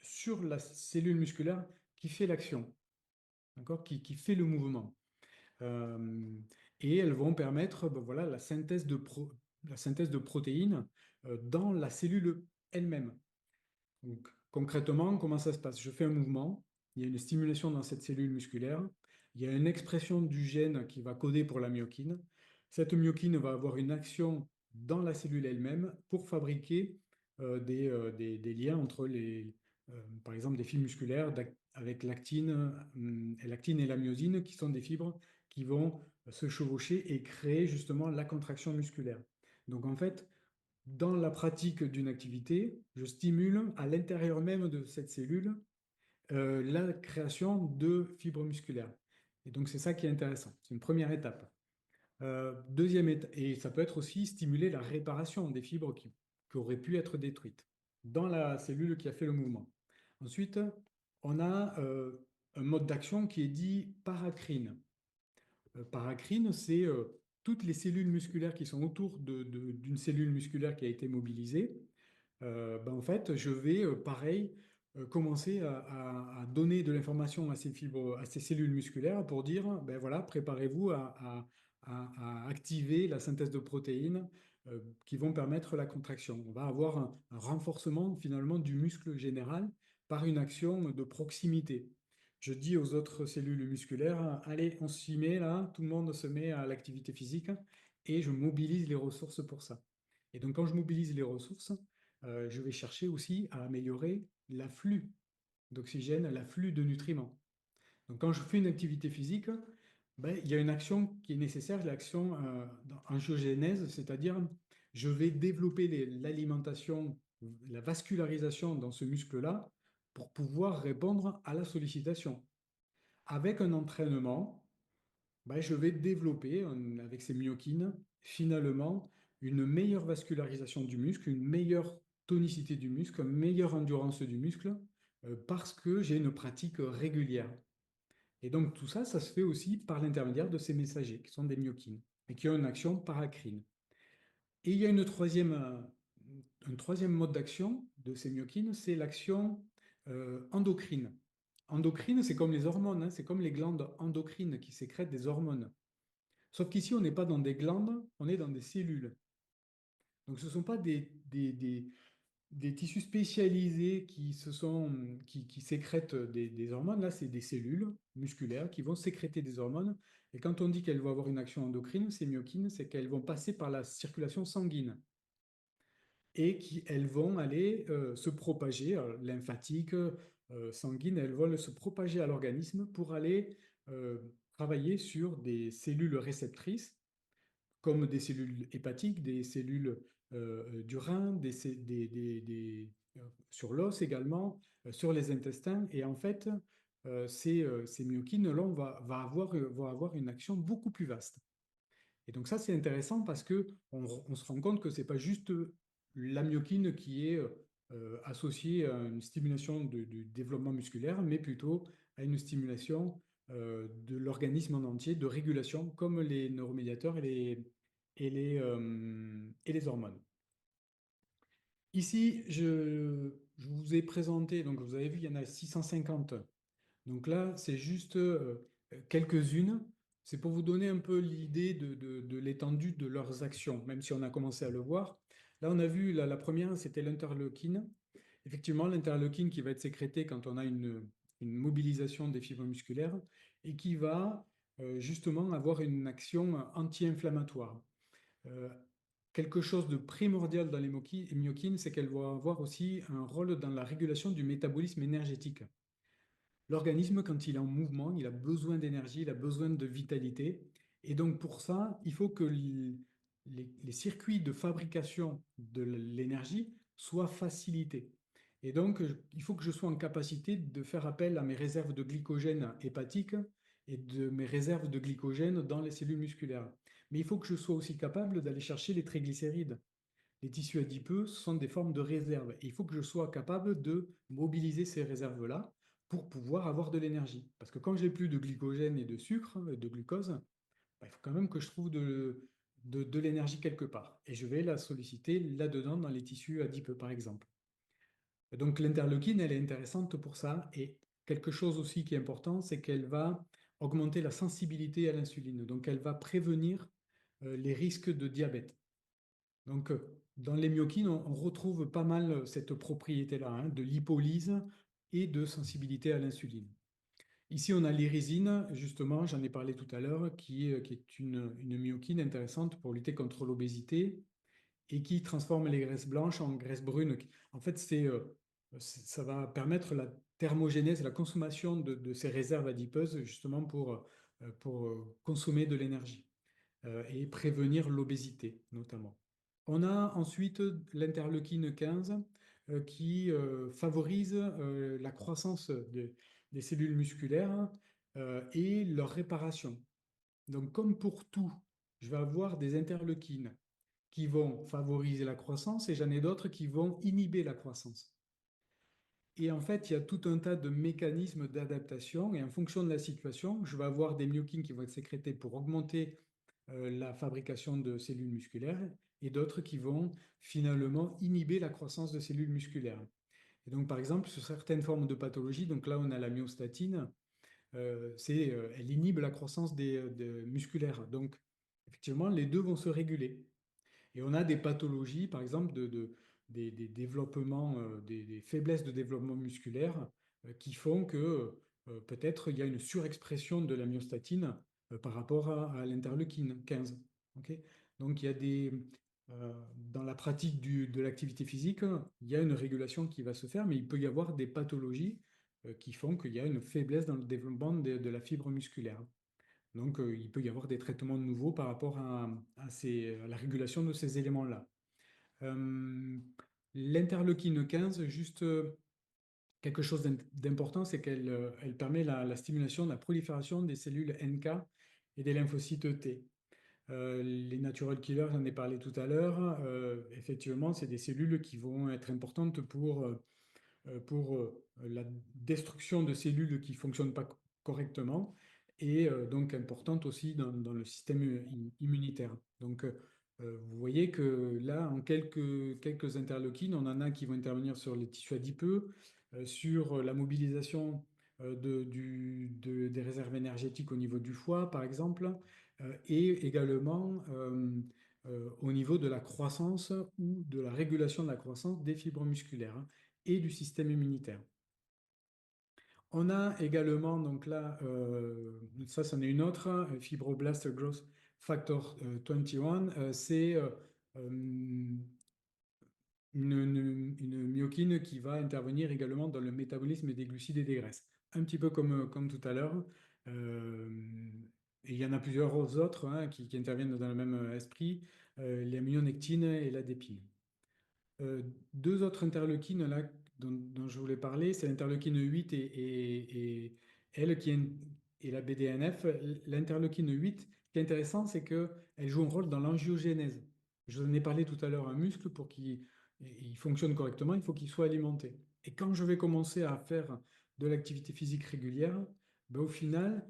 sur la cellule musculaire qui fait l'action, d'accord? Qui fait le mouvement. Euh, et elles vont permettre ben, voilà, la synthèse de protéines dans la cellule elle-même. Donc, concrètement, comment ça se passe? Je fais un mouvement, il y a une stimulation dans cette cellule musculaire, il y a une expression du gène qui va coder pour la myokine. Cette myokine va avoir une action dans la cellule elle-même pour fabriquer des liens entre par exemple, des fibres musculaires avec l'actine et la myosine, qui sont des fibres qui vont se chevaucher et créer justement la contraction musculaire. Donc en fait, dans la pratique d'une activité, je stimule à l'intérieur même de cette cellule la création de fibres musculaires. Et donc, c'est ça qui est intéressant. C'est une première étape. Deuxième étape, et ça peut être aussi stimuler la réparation des fibres qui auraient pu être détruites dans la cellule qui a fait le mouvement. Ensuite, on a un mode d'action qui est dit paracrine. Paracrine, c'est toutes les cellules musculaires qui sont autour d'une cellule musculaire qui a été mobilisée. Ben, en fait, je vais, pareil, commencer à donner de l'information à ces fibres, à ces cellules musculaires pour dire, ben voilà, préparez-vous à activer la synthèse de protéines qui vont permettre la contraction. On va avoir un renforcement finalement du muscle général par une action de proximité. Je dis aux autres cellules musculaires, allez, on s'y met là, tout le monde se met à l'activité physique et je mobilise les ressources pour ça. Et donc, quand je mobilise les ressources, je vais chercher aussi à améliorer l'afflux d'oxygène, l'afflux de nutriments. Donc, quand je fais une activité physique, ben, il y a une action qui est nécessaire, l'action angiogénèse, c'est-à-dire je vais développer l'alimentation, la vascularisation dans ce muscle-là pour pouvoir répondre à la sollicitation. Avec un entraînement, ben, je vais développer, avec ces myokines, finalement, une meilleure vascularisation du muscle, une meilleure tonicité du muscle, une meilleure endurance du muscle, parce que j'ai une pratique régulière. Et donc tout ça, ça se fait aussi par l'intermédiaire de ces messagers, qui sont des myokines, et qui ont une action paracrine. Et il y a un troisième mode d'action de ces myokines, c'est l'action endocrine. Endocrine, c'est comme les hormones, hein, c'est comme les glandes endocrines qui sécrètent des hormones. Sauf qu'ici, on n'est pas dans des glandes, on est dans des cellules. Donc ce ne sont pas des tissus spécialisés qui sécrètent des hormones. Là, c'est des cellules musculaires qui vont sécréter des hormones. Et quand on dit qu'elles vont avoir une action endocrine, ces myokines, c'est qu'elles vont passer par la circulation sanguine et qu'elles vont aller se propager, lymphatique, sanguine, elles vont se propager à l'organisme pour aller travailler sur des cellules réceptrices comme des cellules hépatiques, des cellules du rein, sur l'os également, sur les intestins. Et en fait, ces myokines-là vont avoir une action beaucoup plus vaste. Et donc ça, c'est intéressant parce que on se rend compte que c'est pas juste la myokine qui est associée à une stimulation du développement musculaire, mais plutôt à une stimulation de l'organisme en entier, de régulation, comme les neuromédiateurs et les hormones. Ici, je vous ai présenté, donc vous avez vu, il y en a 650. Donc là, c'est juste quelques-unes. C'est pour vous donner un peu l'idée de l'étendue de leurs actions, même si on a commencé à le voir. Là, on a vu, la première, c'était l'interleukine. Effectivement, l'interleukine qui va être sécrétée quand on a une mobilisation des fibres musculaires et qui va justement avoir une action anti-inflammatoire. Euh, Quelque chose de primordial dans les myokines, c'est qu'elles vont avoir aussi un rôle dans la régulation du métabolisme énergétique. L'organisme, quand il est en mouvement, il a besoin d'énergie, il a besoin de vitalité. Et donc pour ça, il faut que les circuits de fabrication de l'énergie soient facilités. Et donc, il faut que je sois en capacité de faire appel à mes réserves de glycogène hépatique et de mes réserves de glycogène dans les cellules musculaires. Mais il faut que je sois aussi capable d'aller chercher les triglycérides. Les tissus adipeux sont des formes de réserves. Et il faut que je sois capable de mobiliser ces réserves-là pour pouvoir avoir de l'énergie. Parce que quand j'ai plus de glycogène et de sucre, de glucose, bah, il faut quand même que je trouve de l'énergie quelque part. Et je vais la solliciter là-dedans dans les tissus adipeux, par exemple. Donc l'interleukine, elle est intéressante pour ça. Et quelque chose aussi qui est important, c'est qu'elle va augmenter la sensibilité à l'insuline. Donc elle va prévenir les risques de diabète. Donc, dans les myokines, on retrouve pas mal cette propriété-là, hein, de lipolyse et de sensibilité à l'insuline. Ici, on a l'irysine, justement, j'en ai parlé tout à l'heure, qui est une myokine intéressante pour lutter contre l'obésité et qui transforme les graisses blanches en graisses brunes. En fait, ça va permettre la thermogénèse, la consommation de ces réserves adipeuses, justement pour consommer de l'énergie et prévenir l'obésité, notamment. On a ensuite l'interleukine 15 qui favorise la croissance des cellules musculaires et leur réparation. Donc, comme pour tout, je vais avoir des interleukines qui vont favoriser la croissance et j'en ai d'autres qui vont inhiber la croissance. Et en fait, il y a tout un tas de mécanismes d'adaptation et en fonction de la situation, je vais avoir des myokines qui vont être sécrétés pour augmenter la fabrication de cellules musculaires et d'autres qui vont finalement inhiber la croissance de cellules musculaires. Et donc, par exemple, sur certaines formes de pathologie, donc là, on a la myostatine, elle inhibe la croissance des musculaires. Donc, effectivement, les deux vont se réguler. Et on a des pathologies, par exemple, des développements, des faiblesses de développement musculaire qui font que peut-être il y a une surexpression de la myostatine par rapport à l'interleukine 15. Ok. Donc, il y a dans la pratique de l'activité physique, il y a une régulation qui va se faire, mais il peut y avoir des pathologies qui font qu'il y a une faiblesse dans le développement de la fibre musculaire. Donc, il peut y avoir des traitements nouveaux par rapport à la régulation de ces éléments-là. Euh, L'interleukine 15, juste quelque chose d'important, c'est qu'elle permet la stimulation de la prolifération des cellules NK et des lymphocytes T. Les natural killers, j'en ai parlé tout à l'heure. Effectivement, c'est des cellules qui vont être importantes pour la destruction de cellules qui ne fonctionnent pas correctement et donc importante aussi dans le système immunitaire. Donc, vous voyez que là, en quelques interleukines, on en a qui vont intervenir sur les tissus adipeux, sur la mobilisation des réserves énergétiques au niveau du foie, par exemple, et également au niveau de la croissance ou de la régulation de la croissance des fibres musculaires, hein, et du système immunitaire. On a également, donc là, ça, c'en est une autre, Fibroblast Growth Factor 21, c'est une myokine qui va intervenir également dans le métabolisme des glucides et des graisses. Un petit peu comme tout à l'heure. Et il y en a plusieurs autres, hein, qui interviennent dans le même esprit, la myonectine et la dépine. Deux autres interleukines là, dont je voulais parler, c'est l'interleukine 8 et elle et la BDNF. L'interleukine 8, ce qui est intéressant, c'est qu'elle joue un rôle dans l'angiogénèse. je vous en ai parlé tout à l'heure, un muscle, pour qu'il il fonctionne correctement, il faut qu'il soit alimenté. Et quand je vais commencer à faire de l'activité physique régulière, ben, au final,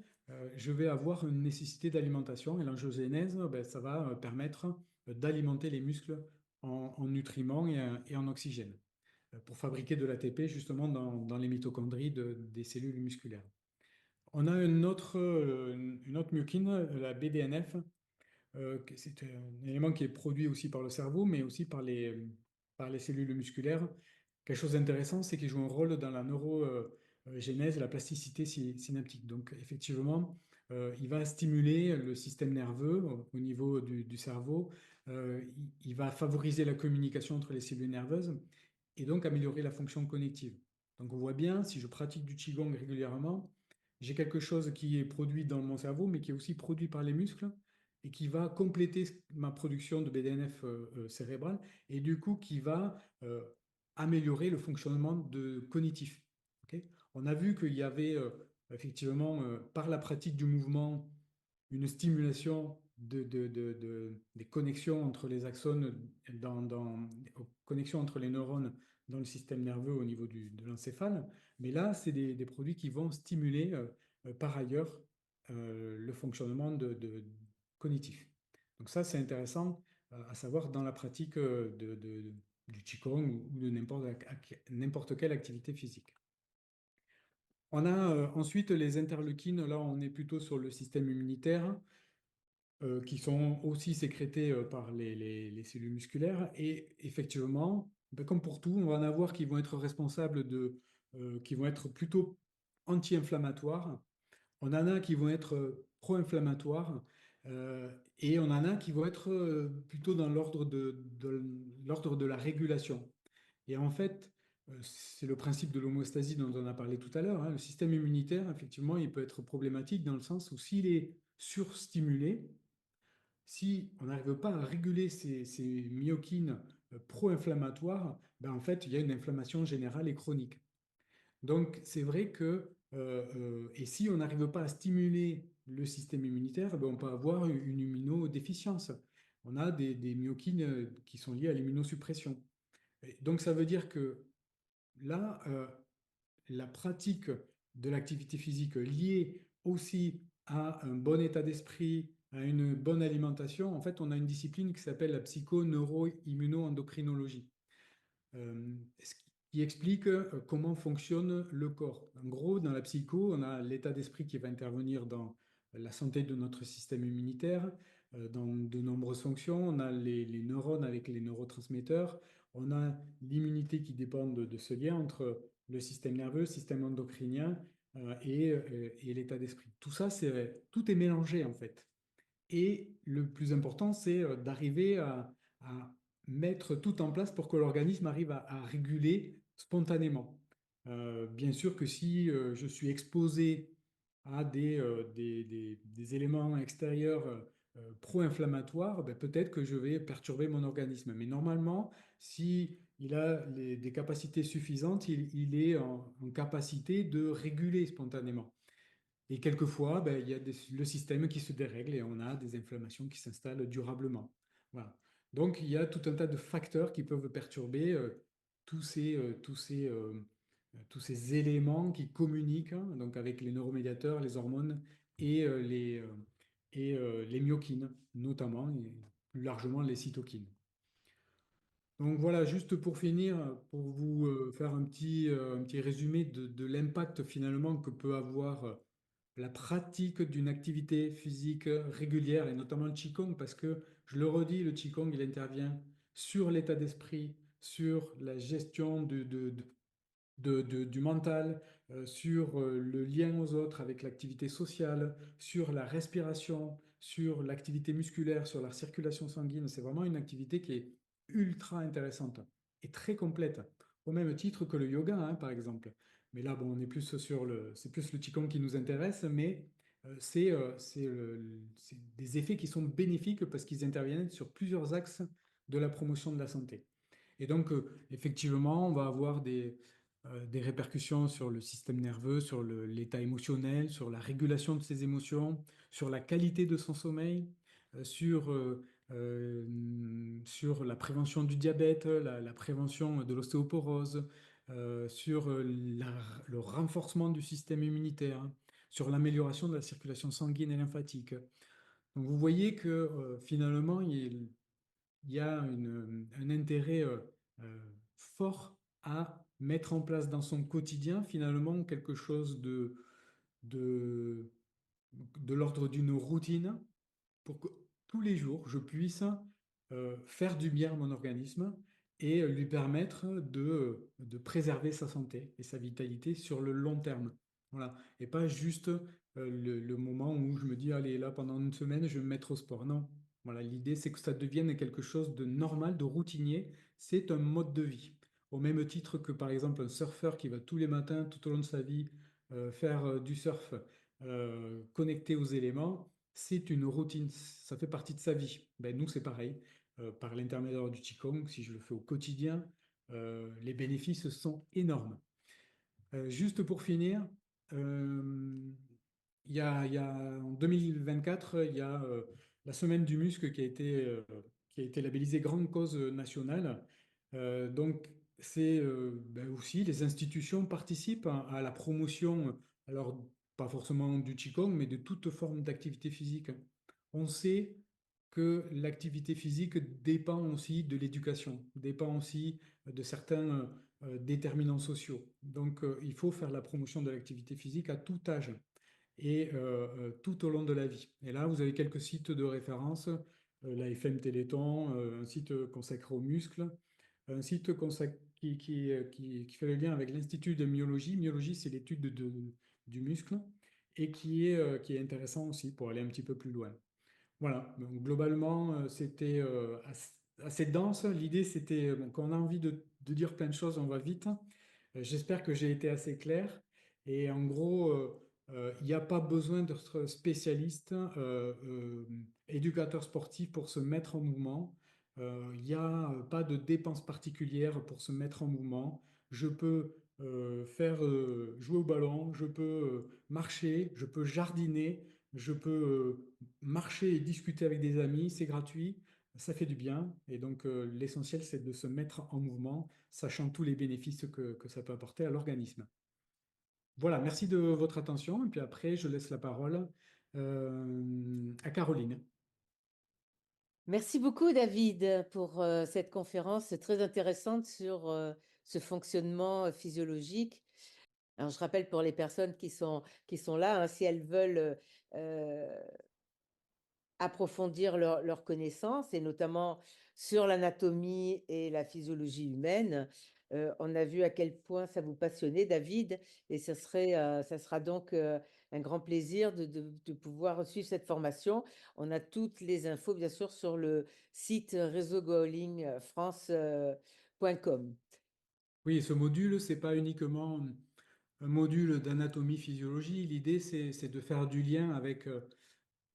je vais avoir une nécessité d'alimentation. Et l'angiogénèse, ben, ça va permettre d'alimenter les muscles en nutriments et en oxygène pour fabriquer de l'ATP justement dans les mitochondries des cellules musculaires. On a une autre myokine, la BDNF, c'est un élément qui est produit aussi par le cerveau, mais aussi par les cellules musculaires. Quelque chose d'intéressant, c'est qu'il joue un rôle dans la neurogénèse et la plasticité synaptique. Donc, effectivement, il va stimuler le système nerveux au niveau du cerveau. Il va favoriser la communication entre les cellules nerveuses et donc améliorer la fonction cognitive. Donc, on voit bien, si je pratique du Qigong régulièrement, j'ai quelque chose qui est produit dans mon cerveau, mais qui est aussi produit par les muscles et qui va compléter ma production de BDNF cérébrale et du coup qui va améliorer le fonctionnement cognitif. Ok. On a vu qu'il y avait effectivement par la pratique du mouvement une stimulation des connexions entre les axones, connexions entre les neurones dans le système nerveux au niveau de l'encéphale. Mais là, c'est des produits qui vont stimuler par ailleurs le fonctionnement cognitif. Donc ça, c'est intéressant à savoir dans la pratique du Qigong ou de n'importe quelle activité physique. On a ensuite les interleukines, là on est plutôt sur le système immunitaire, qui sont aussi sécrétées par les cellules musculaires. Et effectivement, ben, comme pour tout, on va en avoir qui vont être responsables qui vont être plutôt anti-inflammatoires. On en a qui vont être pro-inflammatoires et on en a qui vont être plutôt dans l'ordre de la régulation. Et en fait, c'est le principe de l'homéostasie dont on a parlé tout à l'heure, hein. Le système immunitaire, effectivement, il peut être problématique dans le sens où s'il est surstimulé, si on n'arrive pas à réguler ces myokines pro-inflammatoires, ben en fait, il y a une inflammation générale et chronique. Donc, c'est vrai que, et si on n'arrive pas à stimuler le système immunitaire, ben on peut avoir une immunodéficience. On a des myokines qui sont liées à l'immunosuppression. Et donc, ça veut dire que là, la pratique de l'activité physique liée aussi à un bon état d'esprit, à une bonne alimentation, en fait, on a une discipline qui s'appelle la psycho-neuro-immuno-endocrinologie, ce qui explique comment fonctionne le corps. En gros, dans la psycho, on a l'état d'esprit qui va intervenir dans la santé de notre système immunitaire, dans de nombreuses fonctions. On a les neurones avec les neurotransmetteurs. On a l'immunité qui dépend de ce lien entre le système nerveux, le système endocrinien et l'état d'esprit. Tout ça, tout est mélangé en fait. Et le plus important, c'est d'arriver à mettre tout en place pour que l'organisme arrive à réguler spontanément. Bien sûr que si je suis exposé à des éléments extérieurs pro-inflammatoires, ben, peut-être que je vais perturber mon organisme. Mais normalement, si il a des capacités suffisantes, il est en capacité de réguler spontanément. Et quelquefois, ben, il y a le système qui se dérègle et on a des inflammations qui s'installent durablement. Voilà. Donc, il y a tout un tas de facteurs qui peuvent perturber tous ces éléments qui communiquent hein, donc avec les neuromédiateurs, les hormones et, les myokines, notamment, et plus largement les cytokines. Donc voilà, juste pour finir, pour vous faire un petit résumé de l'impact finalement que peut avoir la pratique d'une activité physique régulière et notamment le Qigong, parce que je le redis, le Qigong, il intervient sur l'état d'esprit, sur la gestion du mental, sur le lien aux autres avec l'activité sociale, sur la respiration, sur l'activité musculaire, sur la circulation sanguine. C'est vraiment une activité qui est ultra intéressante et très complète, au même titre que le yoga, hein, par exemple. Mais là, bon, on est plus c'est plus le Qigong qui nous intéresse, mais c'est des effets qui sont bénéfiques parce qu'ils interviennent sur plusieurs axes de la promotion de la santé. Et donc, effectivement, on va avoir des répercussions sur le système nerveux, sur l'état émotionnel, sur la régulation de ses émotions, sur la qualité de son sommeil, sur sur la prévention du diabète, la prévention de l'ostéoporose, sur le renforcement du système immunitaire, sur l'amélioration de la circulation sanguine et lymphatique. Donc vous voyez que finalement, il y a un intérêt fort à mettre en place dans son quotidien finalement quelque chose de, de l'ordre d'une routine pour que tous les jours, je puisse faire du bien à mon organisme et lui permettre de préserver sa santé et sa vitalité sur le long terme. Voilà. Et pas juste le moment où je me dis, allez, là, pendant une semaine, je vais me mettre au sport. Non. Voilà, l'idée, c'est que ça devienne quelque chose de normal, de routinier. C'est un mode de vie. Au même titre que, par exemple, un surfeur qui va tous les matins, tout au long de sa vie, faire du surf connecté aux éléments, c'est une routine, ça fait partie de sa vie. Ben, nous, c'est pareil. Par l'intermédiaire du Qigong, si je le fais au quotidien, les bénéfices sont énormes. Juste pour finir, euh, en 2024, il y a la semaine du muscle qui a été labellisée grande cause nationale. Donc, c'est ben aussi les institutions participent à la promotion, alors pas forcément du Qigong, mais de toute forme d'activité physique. On sait que l'activité physique dépend aussi de l'éducation, dépend aussi de certains déterminants sociaux. Donc, il faut faire la promotion de l'activité physique à tout âge et tout au long de la vie. Et là, vous avez quelques sites de référence, la FM Téléthon, un site consacré aux muscles, un site qui fait le lien avec l'Institut de myologie. Myologie, c'est l'étude du muscle et qui est intéressant aussi pour aller un petit peu plus loin. Voilà, donc globalement, c'était assez dense. L'idée, c'était, bon, quand on a envie de dire plein de choses, on va vite. J'espère que j'ai été assez clair. Et en gros, il n'y a pas besoin d'être spécialiste, éducateur sportif pour se mettre en mouvement. Il n'y a pas de dépenses particulières pour se mettre en mouvement. Je peux faire jouer au ballon, je peux marcher, je peux jardiner, je peux marcher et discuter avec des amis, c'est gratuit, ça fait du bien. Et donc, l'essentiel, c'est de se mettre en mouvement, sachant tous les bénéfices que ça peut apporter à l'organisme. Voilà, merci de votre attention. Et puis après, je laisse la parole à Caroline. Merci beaucoup, David, pour cette conférence très intéressante sur ce fonctionnement physiologique. Alors, je rappelle pour les personnes qui sont là, hein, si elles veulent approfondir leurs connaissances, et notamment sur l'anatomie et la physiologie humaine. On a vu à quel point ça vous passionnait, David, et ça sera donc un grand plaisir de pouvoir suivre cette formation. On a toutes les infos, bien sûr, sur le site réseaugoalingfrance.com. Oui, ce module, c'est pas uniquement un module d'anatomie-physiologie. L'idée, c'est de faire du lien avec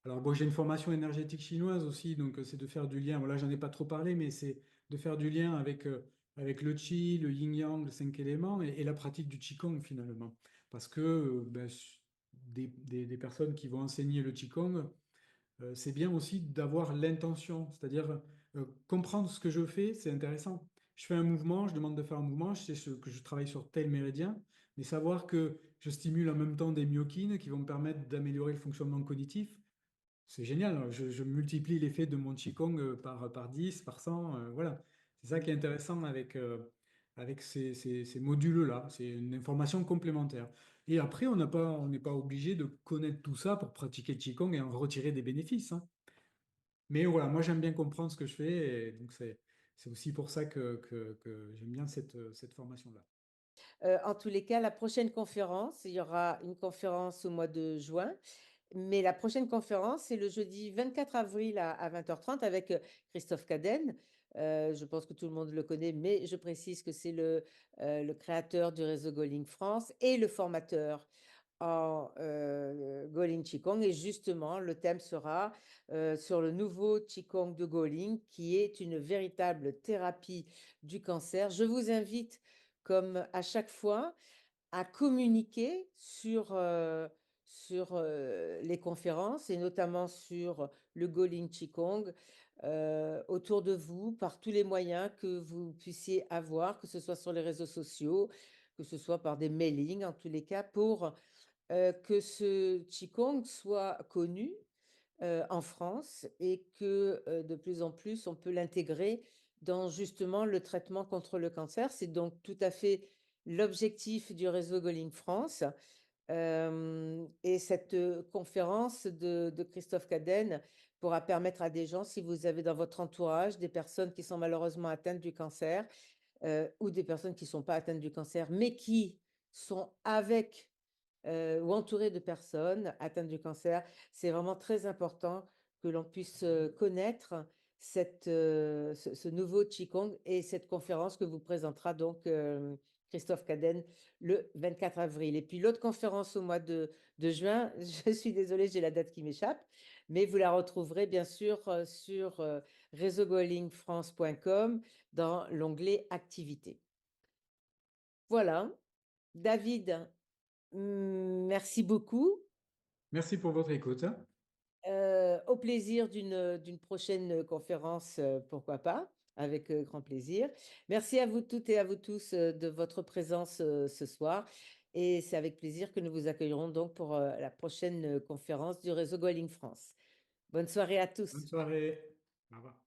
alors, bon, j'ai une formation énergétique chinoise aussi, donc c'est de faire du lien. Voilà, j'en ai pas trop parlé, mais c'est de faire du lien avec le Qi, le Yin-Yang, les cinq éléments, et la pratique du Qigong finalement. Parce que ben, des personnes qui vont enseigner le Qigong, c'est bien aussi d'avoir l'intention, c'est-à-dire comprendre ce que je fais, c'est intéressant. Je fais un mouvement, je demande de faire un mouvement, je sais que je travaille sur tel méridien, mais savoir que je stimule en même temps des myokines qui vont me permettre d'améliorer le fonctionnement cognitif, c'est génial. Je multiplie l'effet de mon Qigong par 10, par 100. Voilà. C'est ça qui est intéressant avec ces modules-là. C'est une information complémentaire. Et après, on n'est pas obligé de connaître tout ça pour pratiquer le Qigong et en retirer des bénéfices, hein. Mais voilà, moi j'aime bien comprendre ce que je fais. Et donc c'est aussi pour ça que j'aime bien cette formation-là. En tous les cas, la prochaine conférence, il y aura une conférence au mois de juin. Mais la prochaine conférence, c'est le jeudi 24 avril à 20h30 avec Christophe Cadenne. Je pense que tout le monde le connaît, mais je précise que c'est le créateur du réseau Goling France et le formateur en Goling Qigong. Et justement, le thème sera sur le nouveau Qigong de Goling, qui est une véritable thérapie du cancer. Je vous invite, comme à chaque fois, à communiquer sur les conférences et notamment sur le Golin Qigong autour de vous par tous les moyens que vous puissiez avoir, que ce soit sur les réseaux sociaux, que ce soit par des mailings, en tous les cas, pour que ce Qigong soit connu en France et que de plus en plus, on peut l'intégrer dans justement le traitement contre le cancer. C'est donc tout à fait l'objectif du réseau Golling France. Et cette conférence de Christophe Cadenne pourra permettre à des gens, si vous avez dans votre entourage des personnes qui sont malheureusement atteintes du cancer, ou des personnes qui ne sont pas atteintes du cancer, mais qui sont avec ou entourées de personnes atteintes du cancer, c'est vraiment très important que l'on puisse connaître ce nouveau Qigong et cette conférence que vous présentera donc Christophe Cadenne le 24 avril. Et puis l'autre conférence au mois de juin, je suis désolée, j'ai la date qui m'échappe, mais vous la retrouverez bien sûr sur réseaugoalingfrance.com dans l'onglet Activités. Voilà. David, merci beaucoup. Merci pour votre écoute. Au plaisir d'une prochaine conférence, pourquoi pas, avec grand plaisir. Merci à vous toutes et à vous tous de votre présence ce soir. Et c'est avec plaisir que nous vous accueillerons donc pour la prochaine conférence du réseau Goaling France. Bonne soirée à Bonne tous. soirée. Au revoir.